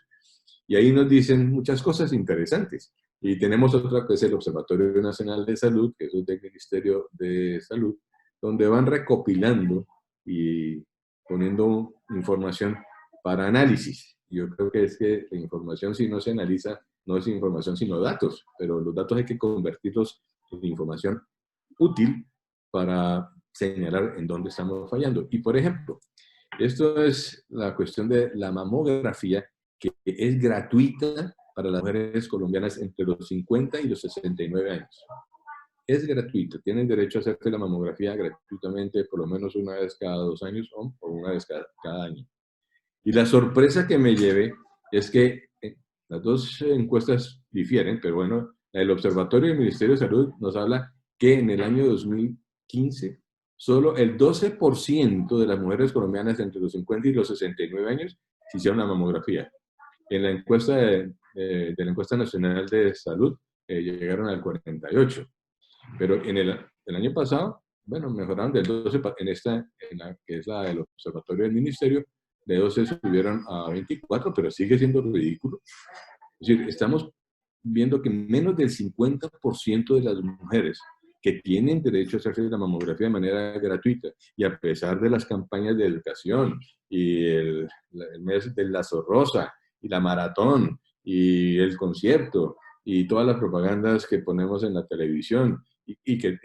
Y ahí nos dicen muchas cosas interesantes. Y tenemos otra que es el Observatorio Nacional de Salud, que es del Ministerio de Salud, donde van recopilando y poniendo información para análisis. Yo creo que es que la información, si no se analiza, no es información sino datos, pero los datos hay que convertirlos en información útil para señalar en dónde estamos fallando. Y por ejemplo, esto es la cuestión de la mamografía, que es gratuita para las mujeres colombianas entre los 50 y los 69 años. es gratuita. Tienen derecho a hacerse la mamografía gratuitamente por lo menos una vez cada 2 años o una vez cada año. Y la sorpresa que me llevé es que las dos encuestas difieren, pero bueno, el Observatorio del Ministerio de Salud nos habla que en el año 2015 solo el 12% de las mujeres colombianas entre los 50 y los 69 años se hicieron la mamografía. En la encuesta de la Encuesta Nacional de Salud llegaron al 48%. Pero en el año pasado, bueno, mejoraron del 12%, en la que es la del Observatorio del Ministerio, de 12 subieron a 24, pero sigue siendo ridículo. Es decir, estamos viendo que menos del 50% de las mujeres que tienen derecho a hacerse la mamografía de manera gratuita, y a pesar de las campañas de educación, y el mes del Lazo Rosa, y la maratón, y el concierto, y todas las propagandas que ponemos en la televisión, y que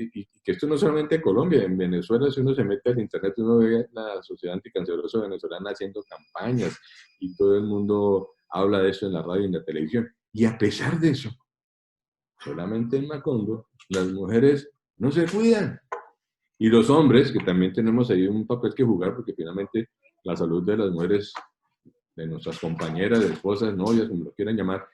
esto no solamente en Colombia, en Venezuela, si uno se mete al internet, uno ve la Sociedad Anticancerosa Venezolana haciendo campañas, y todo el mundo habla de eso en la radio y en la televisión. Y a pesar de eso, solamente en Macondo, las mujeres no se cuidan. Y los hombres, que también tenemos ahí un papel que jugar, porque finalmente la salud de las mujeres, de nuestras compañeras, de esposas, novias, como lo quieran llamar,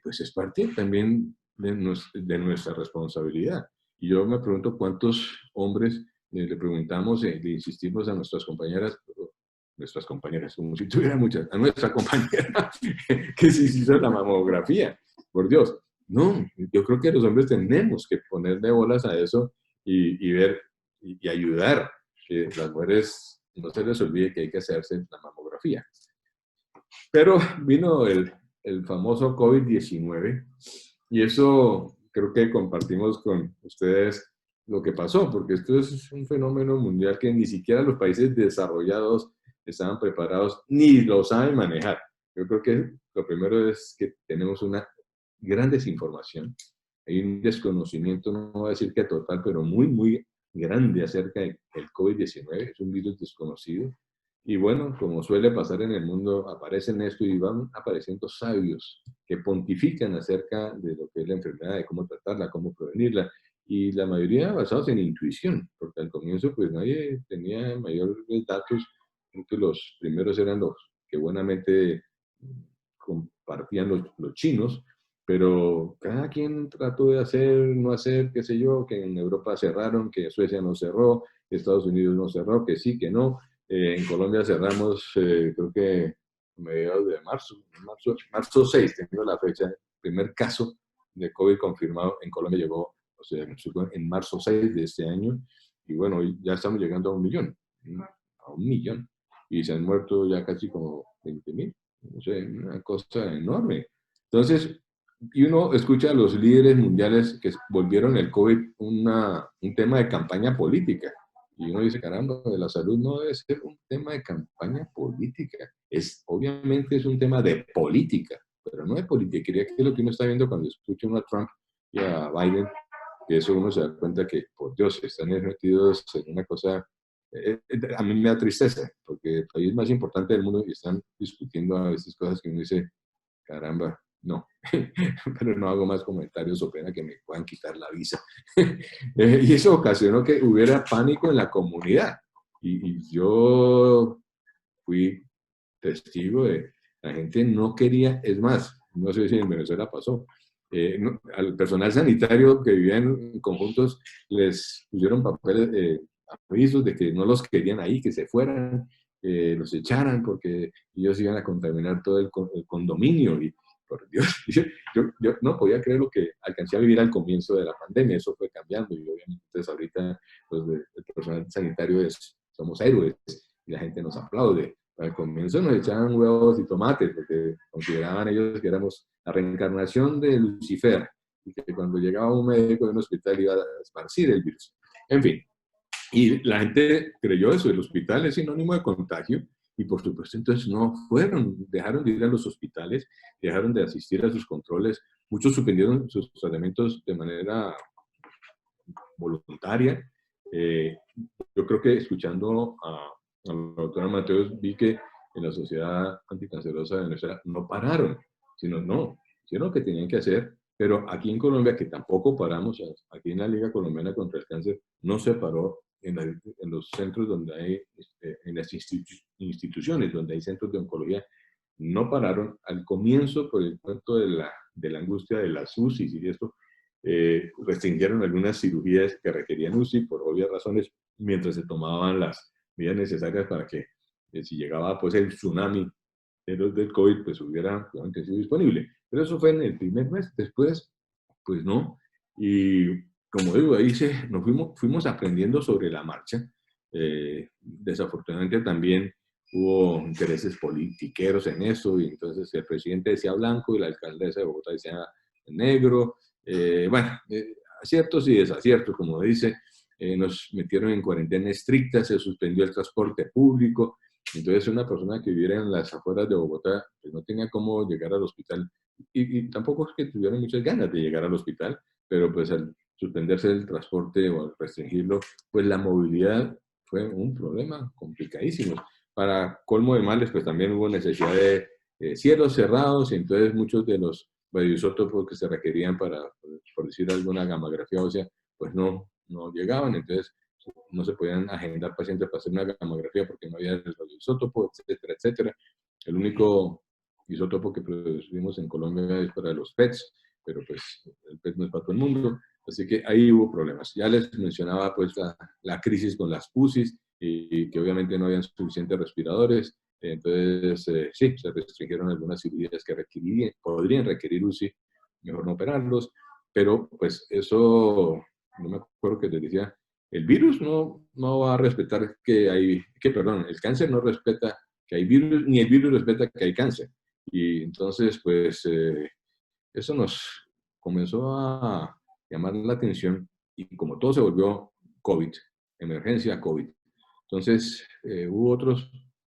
pues es parte también de nuestra responsabilidad. Y yo me pregunto cuántos hombres le preguntamos, le insistimos a nuestras compañeras, como si tuviera muchas, a nuestra compañera que se hizo la mamografía, por Dios. No, yo creo que los hombres tenemos que ponerle bolas a eso y ver y ayudar que las mujeres no se les olvide que hay que hacerse la mamografía. Pero vino el famoso COVID-19 y eso creo que compartimos con ustedes lo que pasó, porque esto es un fenómeno mundial que ni siquiera los países desarrollados estaban preparados ni lo saben manejar. Yo creo que lo primero es que tenemos una gran desinformación. Hay un desconocimiento, no voy a decir que total, pero muy, muy grande acerca del COVID-19. Es un virus desconocido. Y bueno, como suele pasar en el mundo, aparecen esto y van apareciendo sabios que pontifican acerca de lo que es la enfermedad, de cómo tratarla, cómo prevenirla. Y la mayoría basados en intuición, porque al comienzo pues nadie tenía mayores datos. Creo que los primeros eran los que buenamente compartían los chinos, pero cada quien trató de hacer, no hacer, qué sé yo, que en Europa cerraron, que Suecia no cerró, que Estados Unidos no cerró, que sí, que no. En Colombia cerramos, creo que a mediados de marzo 6, tengo la fecha, el primer caso de COVID confirmado en Colombia llegó, o sea, en marzo 6 de este año, y bueno, ya estamos llegando a 1 millón, y se han muerto ya casi como 20.000, no sé, una cosa enorme. Entonces, y uno escucha a los líderes mundiales que volvieron el COVID un tema de campaña política. Y uno dice, caramba, de la salud no debe ser un tema de campaña política. Obviamente es un tema de política, pero no de politiquería, que es lo que uno está viendo cuando escucha uno a Trump y a Biden, que eso uno se da cuenta que, por Dios, están metidos en una cosa. A mí me da tristeza, porque el país más importante del mundo y están discutiendo a veces cosas que uno dice, caramba, no, pero no hago más comentarios o pena que me puedan quitar la visa. Y eso ocasionó que hubiera pánico en la comunidad. Y yo fui testigo de la gente no quería, es más, no sé si en Venezuela pasó, al personal sanitario que vivía en conjuntos les pusieron papeles, avisos de que no los querían ahí, que se fueran, los echaran porque ellos iban a contaminar todo el condominio. Y por Dios, yo no podía creer lo que alcancé a vivir al comienzo de la pandemia. Eso fue cambiando y obviamente entonces ahorita el personal sanitario somos héroes y la gente nos aplaude. Al comienzo nos echaban huevos y tomates porque consideraban ellos que éramos la reencarnación de Lucifer y que cuando llegaba un médico de un hospital iba a esparcir el virus. En fin, y la gente creyó eso, el hospital es sinónimo de contagio, y por supuesto entonces no fueron, dejaron de ir a los hospitales, dejaron de asistir a sus controles, muchos suspendieron sus tratamientos de manera voluntaria. Yo creo que escuchando a la doctora Mateos vi que en la Sociedad Anticancerosa de Venezuela no pararon, sino hicieron lo que tenían que hacer, Pero aquí en Colombia, que tampoco paramos, aquí en la Liga Colombiana contra el Cáncer, no se paró en los centros donde hay, en las instituciones donde hay centros de oncología, no pararon. Al comienzo, por el cuento de la angustia de las UCIs y esto, restringieron algunas cirugías que requerían UCI por obvias razones, mientras se tomaban las medidas necesarias para que si llegaba pues el tsunami de los del COVID, pues hubiera sido disponible. Pero eso fue en el primer mes. Después, pues no. Y como digo, ahí nos fuimos aprendiendo sobre la marcha. Desafortunadamente también hubo intereses politiqueros en eso, y entonces el presidente decía blanco y la alcaldesa de Bogotá decía negro. Bueno, aciertos y desaciertos, como dice. Nos metieron en cuarentena estricta, se suspendió el transporte público. Entonces una persona que viviera en las afueras de Bogotá pues no tenía cómo llegar al hospital. Y tampoco es que tuvieran muchas ganas de llegar al hospital, pero pues al suspenderse el transporte o al restringirlo, pues la movilidad fue un problema complicadísimo. Para colmo de males, pues también hubo necesidad de cielos cerrados, y entonces muchos de los radioisótopos que se requerían para, por decir alguna gamografía ósea, pues no llegaban. Entonces no se podían agendar pacientes para hacer una gamografía porque no había el radioisótopo, etcétera, etcétera. El único isótopo que producimos en Colombia es para los PETs, pero pues el PET no es para todo el mundo, así que ahí hubo problemas. Ya les mencionaba pues la crisis con las UCIs, y que obviamente no habían suficientes respiradores. Entonces sí, se restringieron algunas cirugías que podrían requerir UCI, mejor no operarlos, pero pues eso, no me acuerdo que te decía, el virus no va a respetar perdón, el cáncer no respeta que hay virus, ni el virus respeta que hay cáncer. Y entonces, pues, eso nos comenzó a llamar la atención, y como todo se volvió COVID, emergencia COVID. Entonces, hubo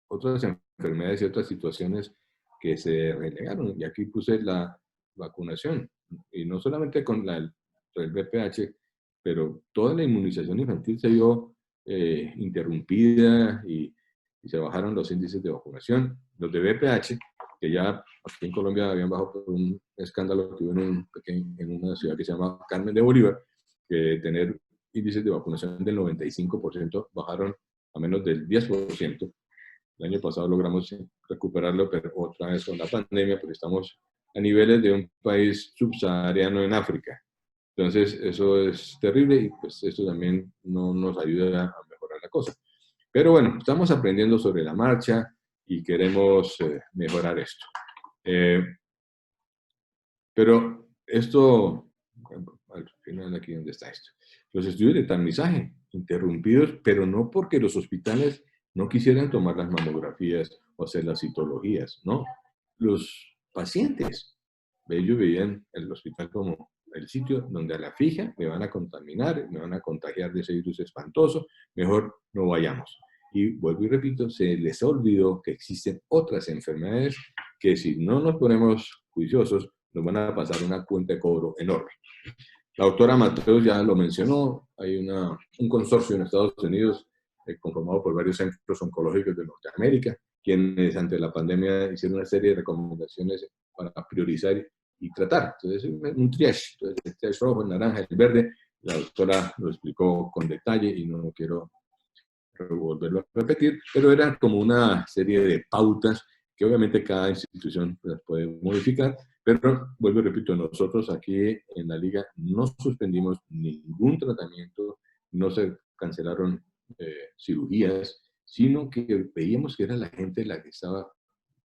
otras enfermedades y otras situaciones que se relegaron. Y aquí puse la vacunación, y no solamente con el VPH, pero toda la inmunización infantil se vio interrumpida, y se bajaron los índices de vacunación. Los de VPH, que ya aquí en Colombia habían bajado por un escándalo que hubo en una ciudad que se llama Carmen de Bolívar, que tener índices de vacunación del 95% bajaron a menos del 10%. El año pasado logramos recuperarlo, pero otra vez con la pandemia, porque estamos a niveles de un país subsahariano en África. Entonces, eso es terrible, y pues esto también no nos ayuda a mejorar la cosa. Pero bueno, estamos aprendiendo sobre la marcha y queremos mejorar esto. Pero esto, al final aquí donde está esto. Los estudios de tamizaje interrumpidos, pero no porque los hospitales no quisieran tomar las mamografías o hacer las citologías, no. Los pacientes, ellos veían el hospital como el sitio donde a la fija me van a contaminar, me van a contagiar de ese virus espantoso, mejor no vayamos. Y vuelvo y repito, se les olvidó que existen otras enfermedades que si no nos ponemos juiciosos, nos van a pasar una cuenta de cobro enorme. La doctora Mateos ya lo mencionó, hay un consorcio en Estados Unidos conformado por varios centros oncológicos de Norteamérica, quienes ante la pandemia hicieron una serie de recomendaciones para priorizar y tratar. Entonces, un triage, entonces, el triage rojo, el naranja, el verde. La doctora lo explicó con detalle y no quiero volverlo a repetir, pero era como una serie de pautas que obviamente cada institución las puede modificar, pero vuelvo y repito, nosotros aquí en la Liga no suspendimos ningún tratamiento, no se cancelaron cirugías, sino que veíamos que era la gente la que estaba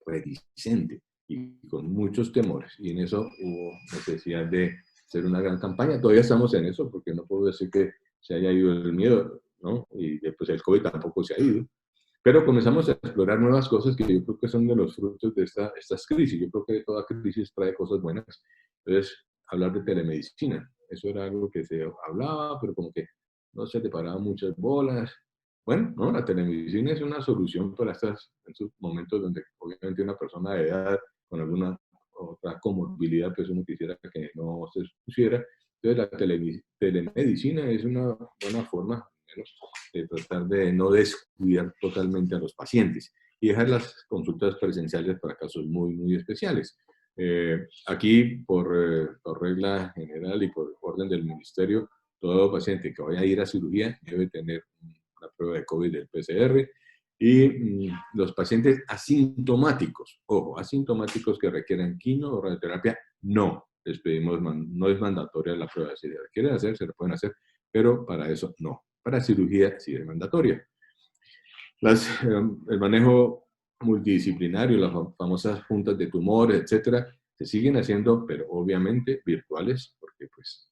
reticente y con muchos temores, y en eso hubo necesidad de hacer una gran campaña. Todavía estamos en eso, porque no puedo decir que se haya ido el miedo, ¿no? Y después el COVID tampoco se ha ido. Pero comenzamos a explorar nuevas cosas que yo creo que son de los frutos de estas crisis. Yo creo que toda crisis trae cosas buenas. Entonces, hablar de telemedicina, eso era algo que se hablaba, pero como que no se le paraban muchas bolas. Bueno, no, la telemedicina es una solución para estos momentos donde obviamente una persona de edad con alguna otra comorbilidad, pues uno quisiera que no se expusiera. Entonces, la telemedicina es una buena forma de tratar de no descuidar totalmente a los pacientes y dejar las consultas presenciales para casos muy, muy especiales. Aquí, por regla general y por orden del ministerio, todo paciente que vaya a ir a cirugía debe tener la prueba de COVID del PCR. Y los pacientes asintomáticos, ojo, asintomáticos que requieren quimio o radioterapia, no les pedimos, no es mandatoria la prueba. Si la quieren hacer, se la pueden hacer, pero para eso no. Para cirugía sí es mandatoria. El manejo multidisciplinario, las famosas juntas de tumores, etcétera, se siguen haciendo, pero obviamente virtuales, porque pues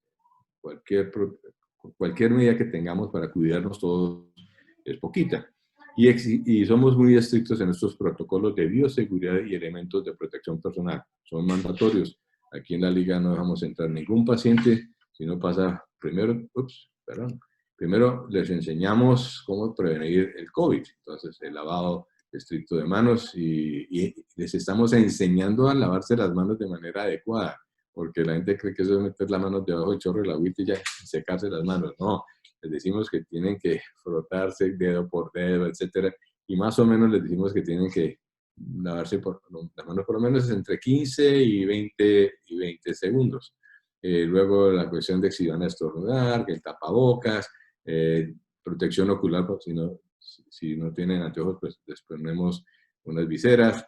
cualquier medida que tengamos para cuidarnos todos es poquita. Y somos muy estrictos en estos protocolos de bioseguridad y elementos de protección personal. Son mandatorios. Aquí en la liga no dejamos entrar ningún paciente si no pasa primero les enseñamos cómo prevenir el COVID. Entonces, el lavado estricto de manos y les estamos enseñando a lavarse las manos de manera adecuada, porque la gente cree que eso es meter las manos debajo del chorro de la agüita y ya secarse las manos. No, les decimos que tienen que frotarse dedo por dedo, etcétera, y más o menos les decimos que tienen que lavarse las manos por lo menos entre 15 y 20 segundos. Luego la cuestión de si van a estornudar, que el tapabocas, protección ocular, si no tienen anteojos, pues les ponemos unas viseras.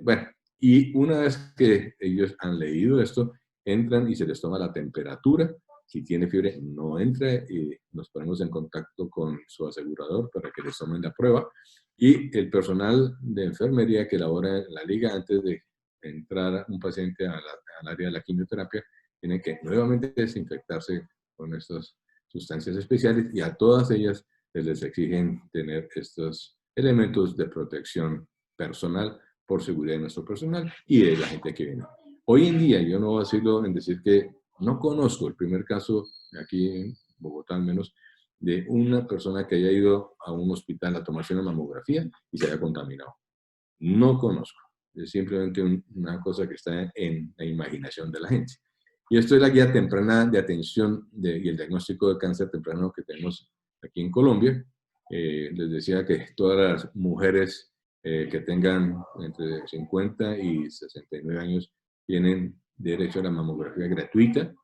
Bueno, y una vez que ellos han leído esto, entran y se les toma la temperatura. Si tiene fiebre, no entra y nos ponemos en contacto con su asegurador para que les tomen la prueba. Y el personal de enfermería que labora en la liga antes de entrar un paciente al área de la quimioterapia, tiene que nuevamente desinfectarse con estas sustancias especiales y a todas ellas les exigen tener estos elementos de protección personal por seguridad de nuestro personal y de la gente que viene. Hoy en día, yo no vacilo en decir que no conozco el primer caso, aquí en Bogotá al menos, de una persona que haya ido a un hospital a tomarse una mamografía y se haya contaminado. No conozco. Es simplemente una cosa que está en la imaginación de la gente. Y esto es la guía temprana de atención y el diagnóstico de cáncer temprano que tenemos aquí en Colombia. Les decía que todas las mujeres que tengan entre 50 y 69 años tienen derecho a la mamografía gratuita.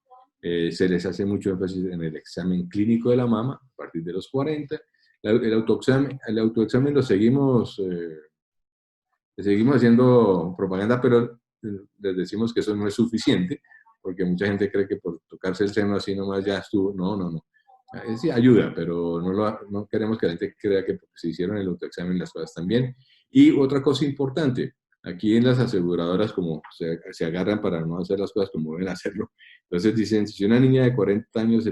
Se les hace mucho énfasis en el examen clínico de la mama a partir de los 40. El autoexamen lo seguimos haciendo propaganda, pero les decimos que eso no es suficiente, porque mucha gente cree que por tocarse el seno así nomás ya estuvo. No. Sí ayuda, pero no queremos que la gente crea que porque se hicieron el autoexamen las cosas están bien. Y otra cosa importante, aquí en las aseguradoras como se agarran para no hacer las cosas como deben hacerlo. Entonces dicen, si una niña de 40 años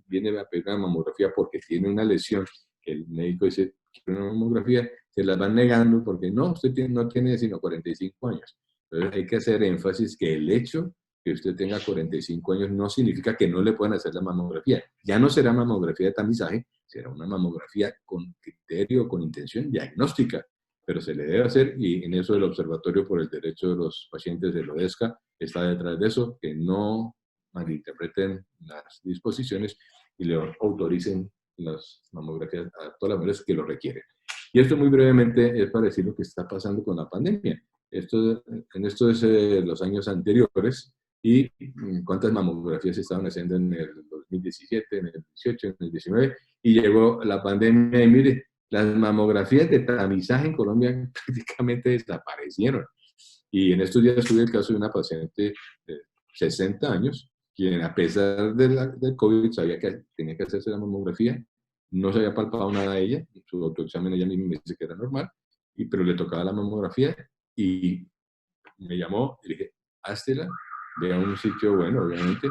viene a pedir una mamografía porque tiene una lesión, que el médico dice que quiere una mamografía, se las van negando porque no, usted no tiene sino 45 años. Entonces hay que hacer énfasis que el hecho que usted tenga 45 años no significa que no le puedan hacer la mamografía. Ya no será mamografía de tamizaje, será una mamografía con criterio, con intención diagnóstica, pero se le debe hacer, y en eso el Observatorio por el Derecho de los Pacientes de ODESCA está detrás de eso, que no malinterpreten las disposiciones y le autoricen las mamografías a todas las mujeres que lo requieren. Y esto muy brevemente es para decir lo que está pasando con la pandemia. En estos los años anteriores, y cuántas mamografías se estaban haciendo en el 2017, en el 18, en el 19, y llegó la pandemia y mire, las mamografías de tamizaje en Colombia prácticamente desaparecieron. Y en estos días tuve el caso de una paciente de 60 años, quien a pesar del COVID sabía que tenía que hacerse la mamografía, no se había palpado nada a ella, su autoexamen ella misma me dice que era normal, pero le tocaba la mamografía y me llamó y le dije, háztela, ve a un sitio bueno, obviamente,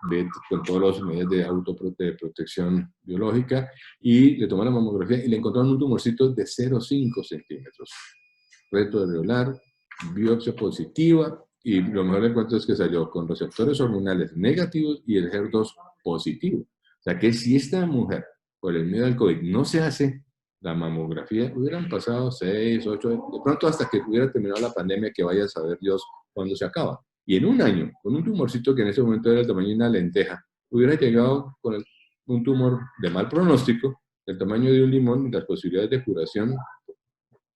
ve con todos los medios de protección biológica, y le tomó la mamografía y le encontraron un tumorcito de 0,5 centímetros. Reto alveolar, biopsia positiva, y lo mejor del cuento es que salió con receptores hormonales negativos y el HER2 positivo. O sea que si esta mujer, por el miedo al COVID, no se hace la mamografía, hubieran pasado 6, 8, de pronto hasta que hubiera terminado la pandemia, que vaya a saber Dios cuándo se acaba. Y en un año, con un tumorcito que en ese momento era el tamaño de una lenteja, hubiera llegado con un tumor de mal pronóstico, del tamaño de un limón, y las posibilidades de curación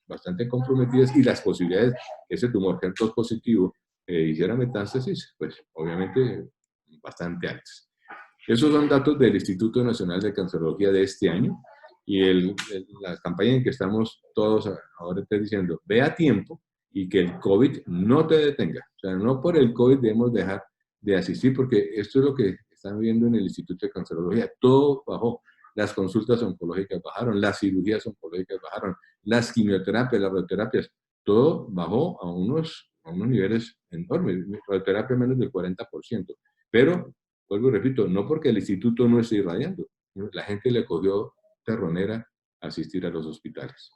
bastante comprometidas y las posibilidades que ese tumor HER2 positivo hiciera metástasis, pues obviamente bastante altas. Esos son datos del Instituto Nacional de Cancerología de este año y la campaña en que estamos todos ahora está diciendo, ve a tiempo y que el COVID no te detenga. O sea, no por el COVID debemos dejar de asistir porque esto es lo que están viendo en el Instituto de Cancerología. Todo bajó. Las consultas oncológicas bajaron, las cirugías oncológicas bajaron, las quimioterapias, las radioterapias, todo bajó a unos niveles enormes, radioterapia menos del 40%. Pero, vuelvo y repito, no porque el instituto no esté irradiando, la gente le cogió terronera asistir a los hospitales.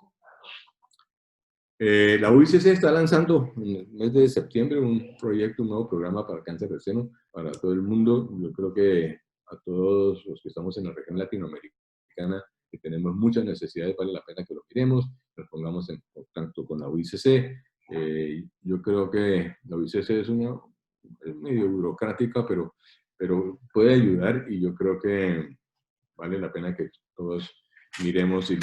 La UICC está lanzando en el mes de septiembre un proyecto, un nuevo programa para cáncer de seno para todo el mundo. Yo creo que a todos los que estamos en la región latinoamericana, que tenemos muchas necesidades, vale la pena que lo miremos, nos pongamos en contacto con la UICC. Yo creo que la UICC es medio burocrática, pero puede ayudar y yo creo que vale la pena que todos miremos y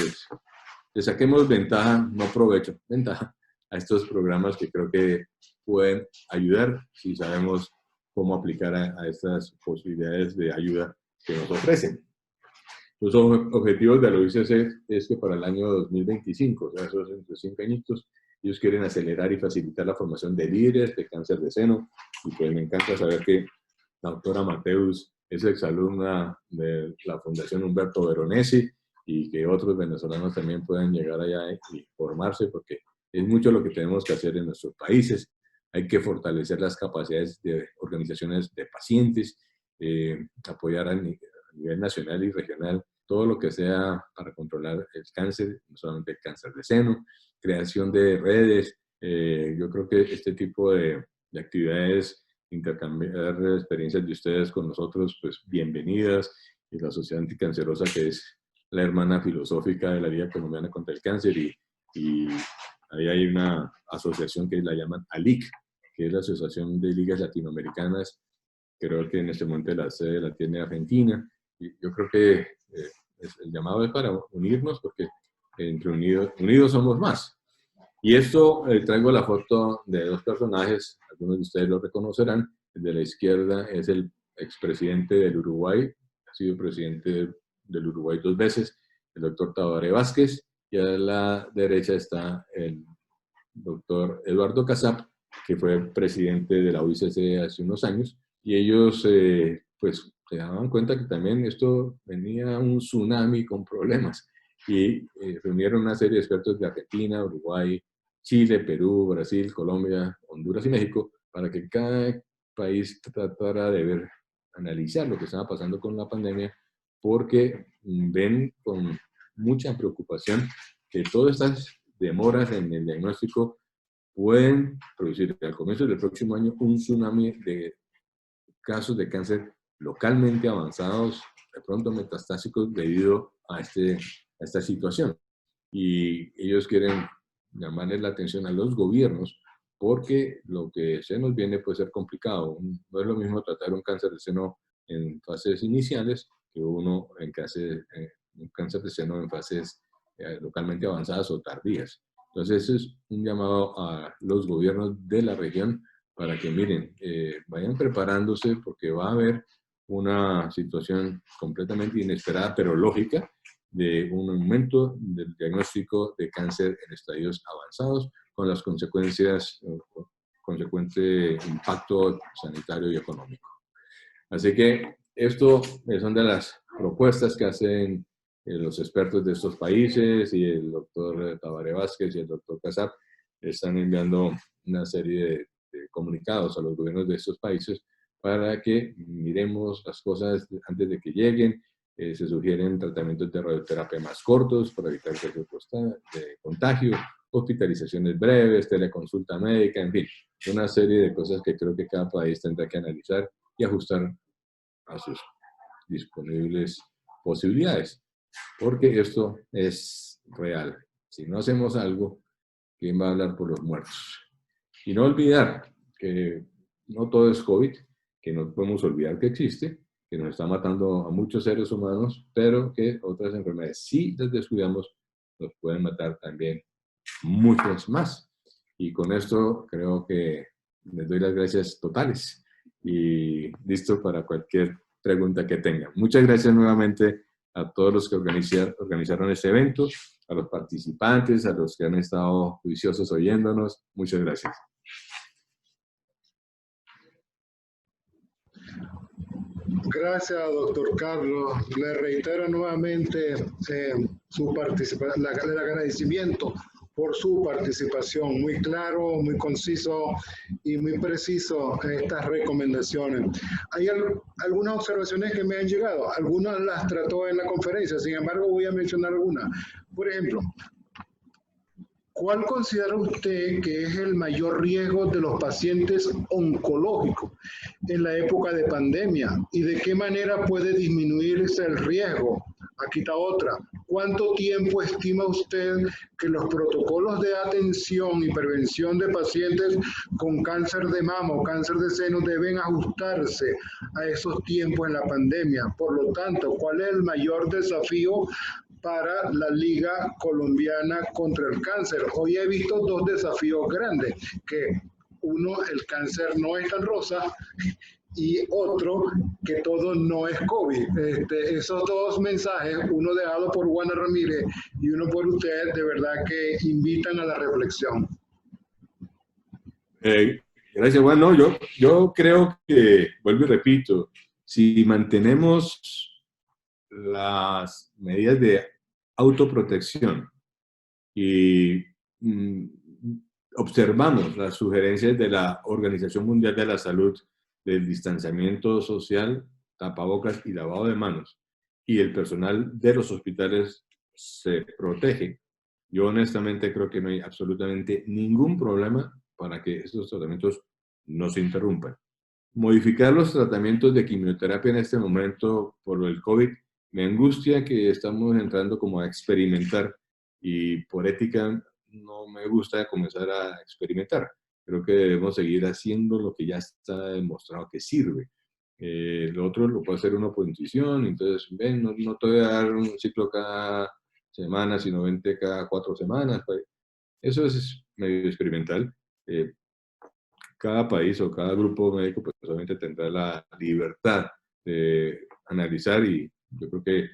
le saquemos ventaja, no provecho, ventaja a estos programas que creo que pueden ayudar si sabemos cómo aplicar a estas posibilidades de ayuda que nos ofrecen. Los objetivos de la OICC es que para el año 2025, o sea, esos entre 5 añitos, ellos quieren acelerar y facilitar la formación de líderes de cáncer de seno. Y pues me encanta saber que la doctora Mateus es exalumna de la Fundación Humberto Veronesi y que otros venezolanos también puedan llegar allá y formarse, porque es mucho lo que tenemos que hacer en nuestros países. Hay que fortalecer las capacidades de organizaciones de pacientes, apoyar a nivel nacional y regional todo lo que sea para controlar el cáncer, no solamente el cáncer de seno, creación de redes. Yo creo que este tipo de actividades, intercambiar experiencias de ustedes con nosotros, pues bienvenidas. Y la Sociedad Anticancerosa, que es la hermana filosófica de la Liga Colombiana contra el Cáncer, y ahí hay una asociación que la llaman ALIC, que es la Asociación de Ligas Latinoamericanas. Creo que en este momento la sede la tiene Argentina, y yo creo que el llamado es para unirnos, porque entre unidos somos más. Y esto, traigo la foto de dos personajes, algunos de ustedes lo reconocerán. El de la izquierda es el expresidente del Uruguay, ha sido presidente del Uruguay 2 veces, el doctor Tabaré Vázquez, y a la derecha está el doctor Eduardo Casap, que fue presidente de la OICC hace unos años, y ellos pues se daban cuenta que también esto venía un tsunami con problemas, y reunieron una serie de expertos de Argentina, Uruguay, Chile, Perú, Brasil, Colombia, Honduras y México, para que cada país tratara de ver, analizar lo que estaba pasando con la pandemia, porque ven con mucha preocupación que todas estas demoras en el diagnóstico pueden producir al comienzo del próximo año un tsunami de casos de cáncer localmente avanzados, de pronto metastásicos, debido a esta situación. Y ellos quieren llamarles la atención a los gobiernos, porque lo que se nos viene puede ser complicado. No es lo mismo tratar un cáncer de seno en fases iniciales que un cáncer de seno en fases localmente avanzadas o tardías. Entonces, eso es un llamado a los gobiernos de la región para que miren, vayan preparándose, porque va a haber una situación completamente inesperada, pero lógica, de un aumento del diagnóstico de cáncer en estadios avanzados, con las consecuente impacto sanitario y económico. Así que esto son de las propuestas que hacen los expertos de estos países, y el doctor Tabaré Vázquez y el doctor Casap están enviando una serie de comunicados a los gobiernos de estos países para que miremos las cosas antes de que lleguen. Se sugieren tratamientos de radioterapia más cortos para evitar riesgos de contagio, hospitalizaciones breves, teleconsulta médica, en fin, una serie de cosas que creo que cada país tendrá que analizar y ajustar a sus disponibles posibilidades, porque esto es real. Si no hacemos algo, ¿quién va a hablar por los muertos? Y no olvidar que no todo es COVID, que no podemos olvidar que existe, que nos está matando a muchos seres humanos, pero que otras enfermedades, si las descuidamos, nos pueden matar también muchos más. Y con esto creo que les doy las gracias totales y listo para cualquier pregunta que tengan. Muchas gracias nuevamente a todos los que organizaron este evento, a los participantes, a los que han estado juiciosos oyéndonos. Muchas gracias. Gracias, doctor Carlos. Le reitero nuevamente el agradecimiento por su participación. Muy claro, muy conciso y muy preciso en estas recomendaciones. Hay algunas observaciones que me han llegado. Algunas las trató en la conferencia, sin embargo voy a mencionar algunas. Por ejemplo, ¿cuál considera usted que es el mayor riesgo de los pacientes oncológicos en la época de pandemia? ¿Y de qué manera puede disminuirse el riesgo? Aquí está otra. ¿Cuánto tiempo estima usted que los protocolos de atención y prevención de pacientes con cáncer de mama o cáncer de seno deben ajustarse a esos tiempos en la pandemia? Por lo tanto, ¿cuál es el mayor desafío para la Liga Colombiana contra el Cáncer? Hoy he visto dos desafíos grandes, que uno, el cáncer no es tan rosa, y otro, que todo no es COVID. Esos dos mensajes, uno dejado por Juana Ramírez y uno por usted, de verdad que invitan a la reflexión. Gracias, Juan. No, yo creo que, vuelvo y repito, si mantenemos las medidas de autoprotección y observamos las sugerencias de la Organización Mundial de la Salud del distanciamiento social, tapabocas y lavado de manos, y el personal de los hospitales se protege, yo honestamente creo que no hay absolutamente ningún problema para que estos tratamientos no se interrumpan. Modificar los tratamientos de quimioterapia en este momento por el COVID me angustia, que estamos entrando como a experimentar, y por ética no me gusta comenzar a experimentar. Creo que debemos seguir haciendo lo que ya está demostrado que sirve. Lo otro lo puede hacer uno por intuición, entonces ven, no te voy a dar un ciclo cada semana, sino 20 cada 4 semanas. Eso es medio experimental. Cada país o cada grupo médico pues solamente tendrá la libertad de analizar, y yo creo que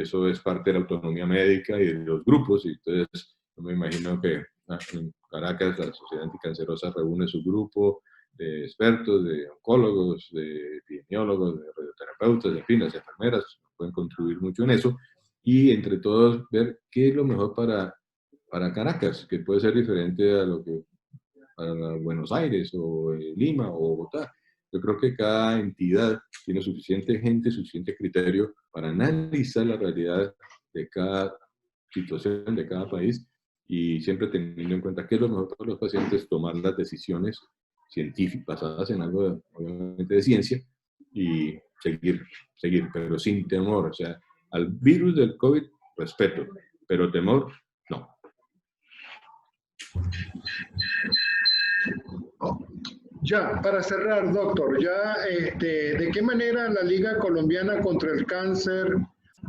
eso es parte de la autonomía médica y de los grupos, y entonces yo me imagino que en Caracas la Sociedad Anticancerosa reúne su grupo de expertos, de oncólogos, de epidemiólogos, de radioterapeutas, en fin, las enfermeras pueden contribuir mucho en eso, y entre todos ver qué es lo mejor para Caracas, que puede ser diferente a lo que para Buenos Aires o Lima o Bogotá. Yo creo que cada entidad tiene suficiente gente, suficiente criterio para analizar la realidad de cada situación de cada país, y siempre teniendo en cuenta qué es lo mejor para los pacientes, tomar las decisiones científicas basadas en algo obviamente de ciencia, y seguir, pero sin temor. O sea, al virus del COVID, respeto, pero temor, no. Ya, para cerrar, doctor, ¿de qué manera la Liga Colombiana contra el Cáncer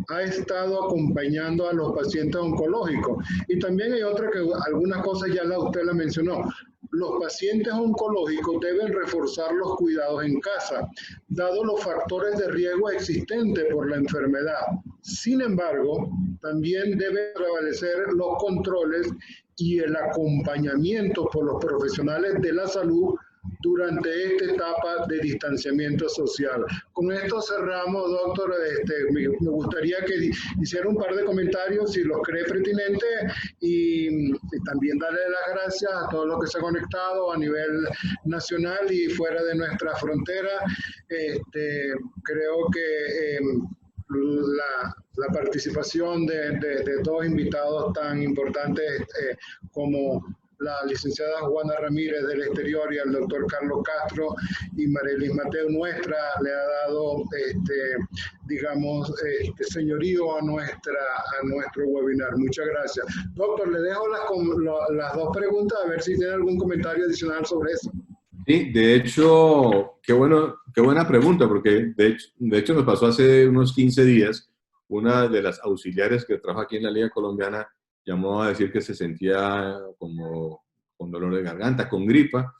ha estado acompañando a los pacientes oncológicos? Y también hay otra que algunas cosas ya usted la mencionó. Los pacientes oncológicos deben reforzar los cuidados en casa, dado los factores de riesgo existentes por la enfermedad. Sin embargo, también deben prevalecer los controles y el acompañamiento por los profesionales de la salud durante esta etapa de distanciamiento social. Con esto cerramos, doctor. Me gustaría que hiciera un par de comentarios, si los cree pertinentes, y también darle las gracias a todos los que se han conectado a nivel nacional y fuera de nuestra frontera. Creo que la participación de dos invitados tan importantes como la licenciada Juana Ramírez del exterior y al doctor Carlos Castro y Marelis Mateo nuestra, le ha dado, digamos, señorío a nuestro webinar. Muchas gracias. Doctor, le dejo las dos preguntas, a ver si tiene algún comentario adicional sobre eso. Sí, de hecho, qué buena pregunta, porque de hecho nos pasó hace unos 15 días, una de las auxiliares que trabaja aquí en la Liga Colombiana llamó a decir que se sentía como con dolor de garganta, con gripa,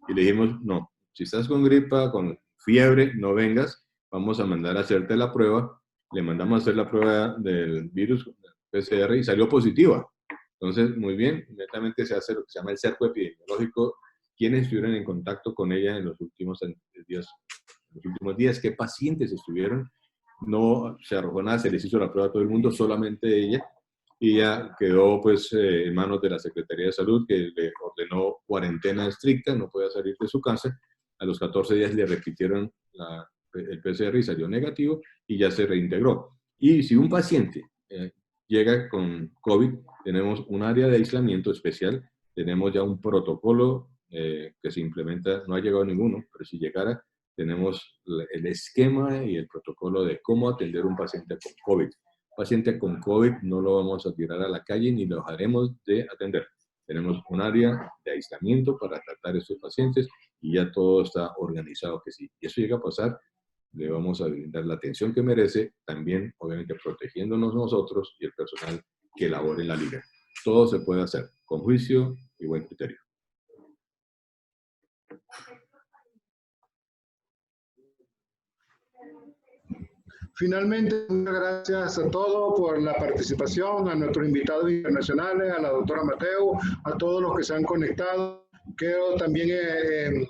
y le dijimos, no, si estás con gripa, con fiebre, no vengas, vamos a mandar a hacerte la prueba. Le mandamos a hacer la prueba del virus PCR y salió positiva. Entonces, muy bien, inmediatamente se hace lo que se llama el cerco epidemiológico, quienes estuvieron en contacto con ella en los últimos días, qué pacientes estuvieron. No se arrojó nada, se les hizo la prueba a todo el mundo, solamente ella, y ya quedó pues en manos de la Secretaría de Salud, que le ordenó cuarentena estricta, no podía salir de su casa. A los 14 días le repitieron el PCR y salió negativo y ya se reintegró. Y si un paciente llega con COVID, tenemos un área de aislamiento especial, tenemos ya un protocolo que se implementa, no ha llegado ninguno, pero si llegara, tenemos el esquema y el protocolo de cómo atender a un paciente con COVID. Paciente con COVID no lo vamos a tirar a la calle ni lo dejaremos de atender. Tenemos un área de aislamiento para tratar a estos pacientes y ya todo está organizado que si eso llega a pasar, le vamos a brindar la atención que merece, también obviamente protegiéndonos nosotros y el personal que labore en la liga. Todo se puede hacer con juicio y buen criterio. Finalmente, muchas gracias a todos por la participación, a nuestros invitados internacionales, a la doctora Mateo, a todos los que se han conectado. Quiero también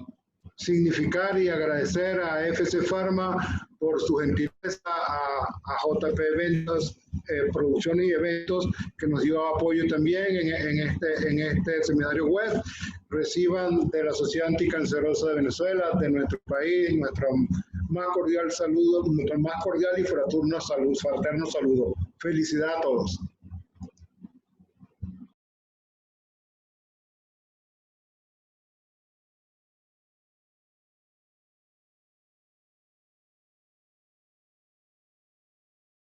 significar y agradecer a FC Pharma por su gentileza, a JP Eventos, Producciones y Eventos, que nos dio apoyo también en este seminario web. Reciban de la Sociedad Anticancerosa de Venezuela, de nuestro país, nuestro más cordial saludo, nuestro más cordial y fraterno saludo. Felicidad a todos.